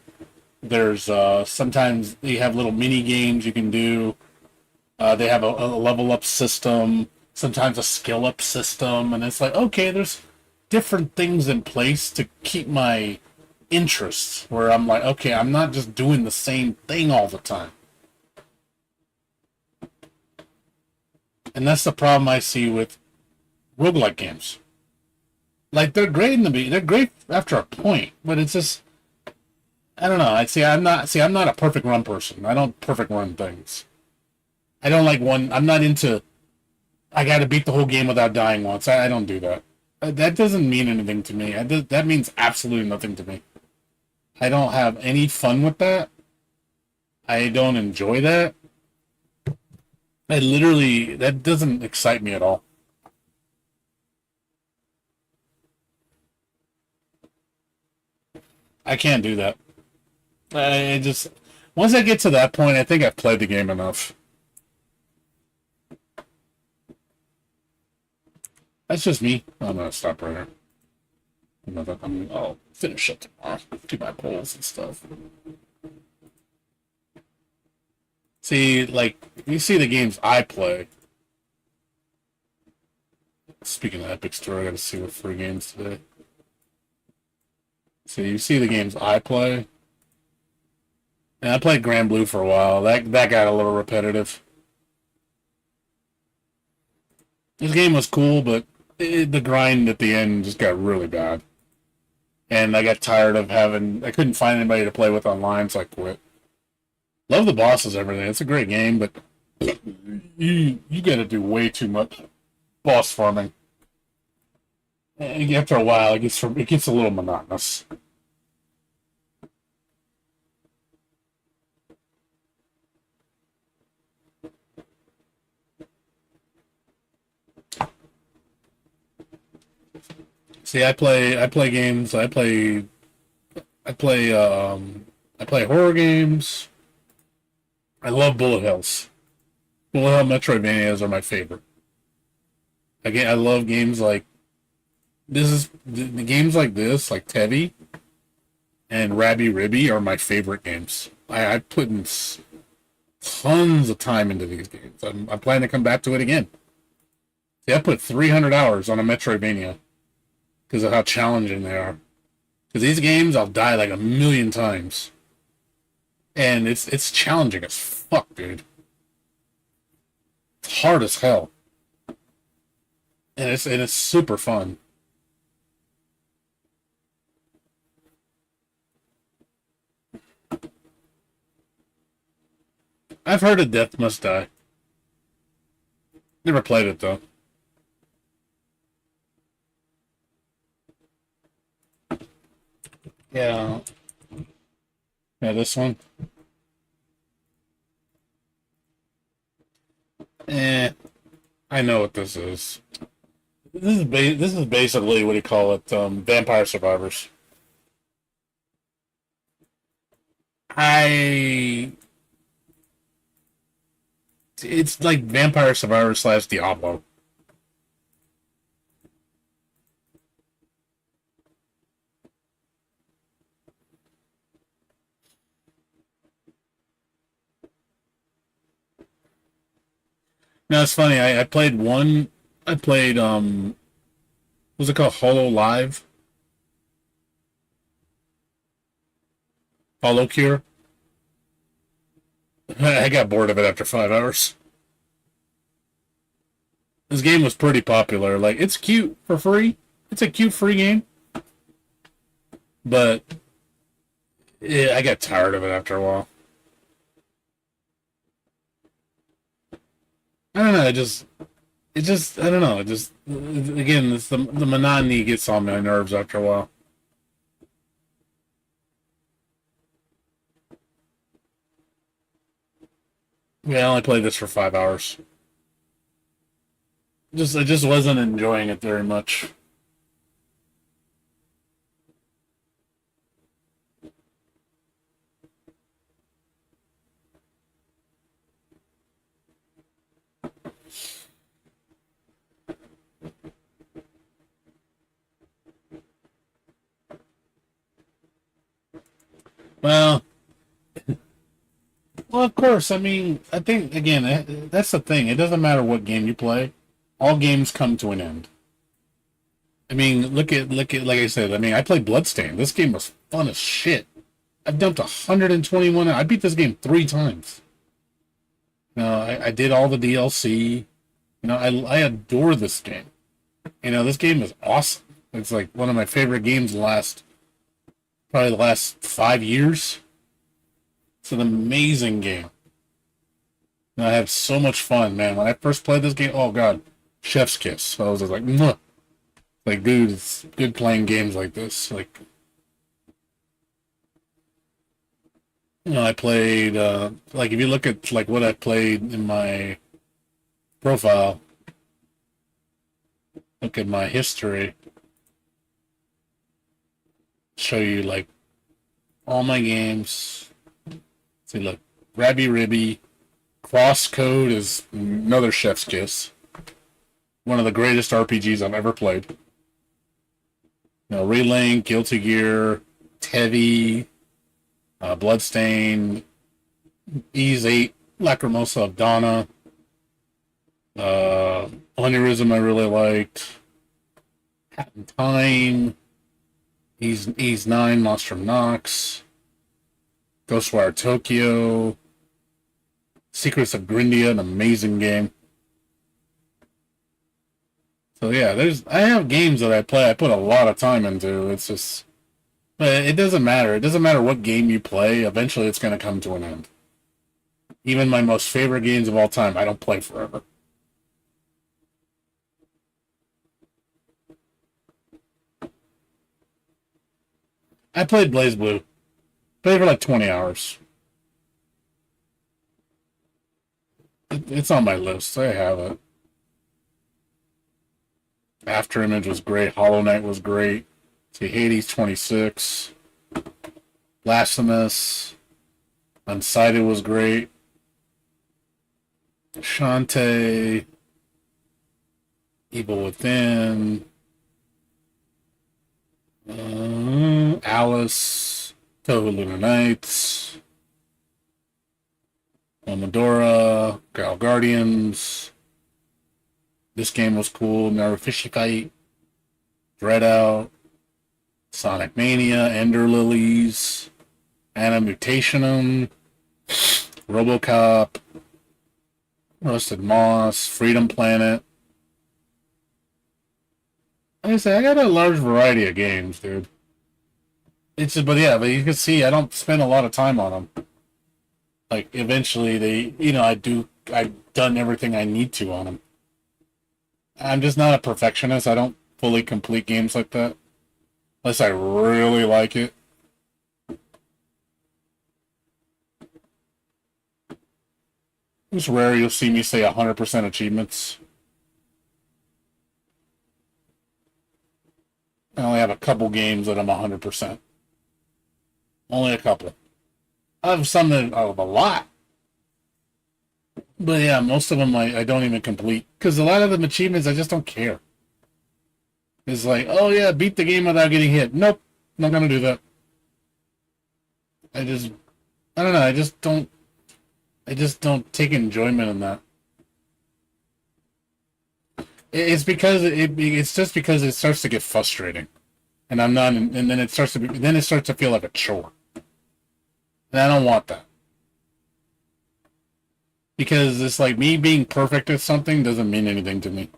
There's sometimes they have little mini games you can do. They have a level up system, sometimes a skill up system, and it's like, okay, there's different things in place to keep my interests. Where I'm like, okay, I'm not just doing the same thing all the time, and that's the problem I see with roguelike games. Like they're great in they're great after a point, but it's just I don't know. I'm not a perfect run person. I don't perfect run things. I don't like one. I'm not into. I got to beat the whole game without dying once. I don't do that. That doesn't mean anything to me. That means absolutely nothing to me. I don't have any fun with that. I don't enjoy that. That doesn't excite me at all. I can't do that. I just once I get to that point, I think I've played the game enough. That's just me. I'm gonna stop right here. I'll finish it tomorrow. Do my polls and stuff. See, like you see the games I play. Speaking of Epic Store, I gotta see what free games today. So you see the games I play. And I played Grand Blue for a while. That got a little repetitive. This game was cool, but the grind at the end just got really bad. And I got tired of having. I couldn't find anybody to play with online, so I quit. Love the bosses, everything. It's a great game, but you got to do way too much boss farming. And after a while, it gets a little monotonous. See, I play games. I play horror games. I love bullet hells. Bullet hell Metroidvanias are my favorite. Again, I love games like the games like this, like Tevi and Rabby Ribby, are my favorite games. I put in tons of time into these games. I'm planning to come back to it again. See, I put 300 hours on a Metroidvania because of how challenging they are. Because these games, I'll die like a million times, and it's challenging as fuck, dude. It's hard as hell, and it's super fun. I've heard of Death Must Die. Never played it though. Yeah. Yeah, this one. I know what this is. This is basically what do you call it? Vampire Survivors. I. It's like Vampire Survivors slash Diablo. Now it's funny. I played one. I played what was it called? Hollow Live, Hollow Cure. I got bored of it after 5 hours. This game was pretty popular. Like it's cute for free. It's a cute free game, but I got tired of it after a while. I don't know. I don't know. Again, it's the monotony gets on my nerves after a while. Yeah, I only played this for 5 hours. I just wasn't enjoying it very much. Well, well, of course. I mean, I think again, that's the thing. It doesn't matter what game you play. All games come to an end. I mean, look at like I said. I mean, I played Bloodstained. This game was fun as shit. I've dumped 121. I beat this game 3 times. I did all the DLC. I adore this game. This game is awesome. It's like one of my favorite games probably the last 5 years. It's an amazing game. And I have so much fun, man. When I first played this game, oh god, chef's kiss. I was just like, mwah. Like, dude, it's good playing games like this. Like, I played like if you look at like what I played in my profile, look at my history, show you like all my games. See, look, Rabby Ribby, Crosscode is another chef's kiss. One of the greatest RPGs I've ever played. Relink, Guilty Gear, Tevi, Bloodstain, Ease 8, Lacrimosa of Donna, Aneurysm I really liked, Hat in Time, Ease 9, Monstrum Nox, Ghostwire Tokyo, Secrets of Grindia, an amazing game. So yeah, I have games that I play. I put a lot of time into. It's just, but it doesn't matter. It doesn't matter what game you play. Eventually, it's going to come to an end. Even my most favorite games of all time, I don't play forever. I played Blaze Blue. Played for like 20 hours. It's on my list. I have it. After Image was great. Hollow Knight was great. See, Hades 26. Blasphemous. Unsighted was great. Shantae. Evil Within. Alice. Tohu Lunar Nights. Momodora, Gal Guardians. This game was cool. Naru Fishy Fight, Dreadout, Sonic Mania, Ender Lilies, Animutationum, Robocop, Roasted Moss, Freedom Planet. Like I say, I got a large variety of games, dude. It's just, but yeah, but you can see I don't spend a lot of time on them. Like eventually, I've done everything I need to on them. I'm just not a perfectionist. I don't fully complete games like that unless I really like it. It's rare you'll see me say 100% achievements. I only have a couple games that I'm 100%. Only a couple. I have some that I have a lot. But yeah, most of them I don't even complete. Because a lot of them achievements, I just don't care. It's like, oh yeah, beat the game without getting hit. Nope, not going to do that. I don't know, I just don't take enjoyment in that. It's because it's just because it starts to get frustrating. And I'm not, and then it starts to feel like a chore. And I don't want that. Because it's like me being perfect at something doesn't mean anything to me.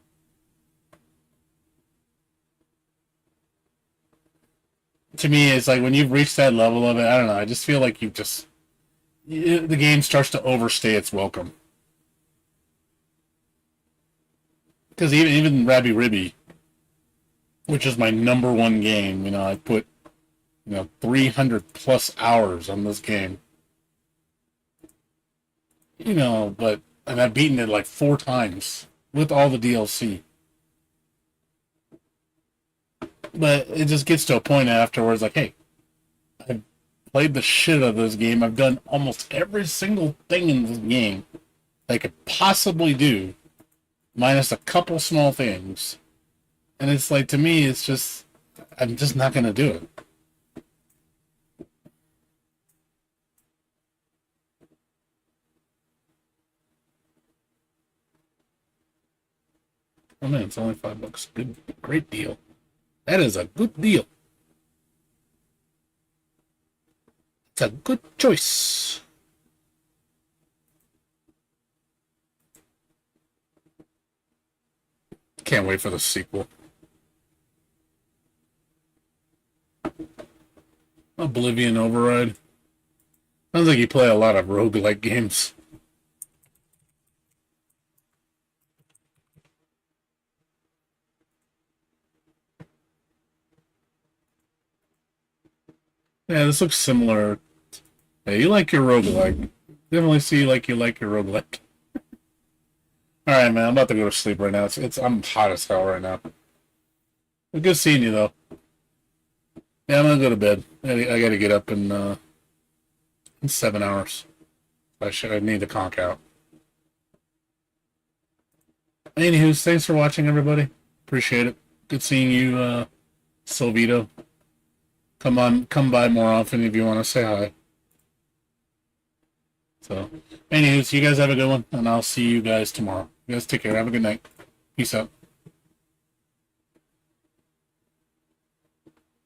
To me, it's like when you've reached that level of it, I don't know, I just feel like the game starts to overstay its welcome. Because even Rabby Ribby, which is my number one game, I put 300 plus hours on this game. And I've beaten it like 4 times with all the DLC. But it just gets to a point afterwards like, hey, I've played the shit out of this game. I've done almost every single thing in this game I could possibly do, minus a couple small things. And it's like, to me, it's just, I'm just not going to do it. Oh man, it's only $5. Good, great deal. That is a good deal. It's a good choice. Can't wait for the sequel. Oblivion Override. Sounds like you play a lot of roguelike games. Yeah, this looks similar. Yeah, you like your roguelike. Definitely see you like your roguelike. Alright, man, I'm about to go to sleep right now. I'm hot as hell right now. It's good seeing you, though. Yeah, I'm gonna go to bed. I gotta get up in 7 hours. I need to conk out. Anywho, thanks for watching, everybody. Appreciate it. Good seeing you, Silvito. Come by more often if you want to say hi. So, anyways, you guys have a good one, and I'll see you guys tomorrow. You guys take care. Have a good night. Peace out.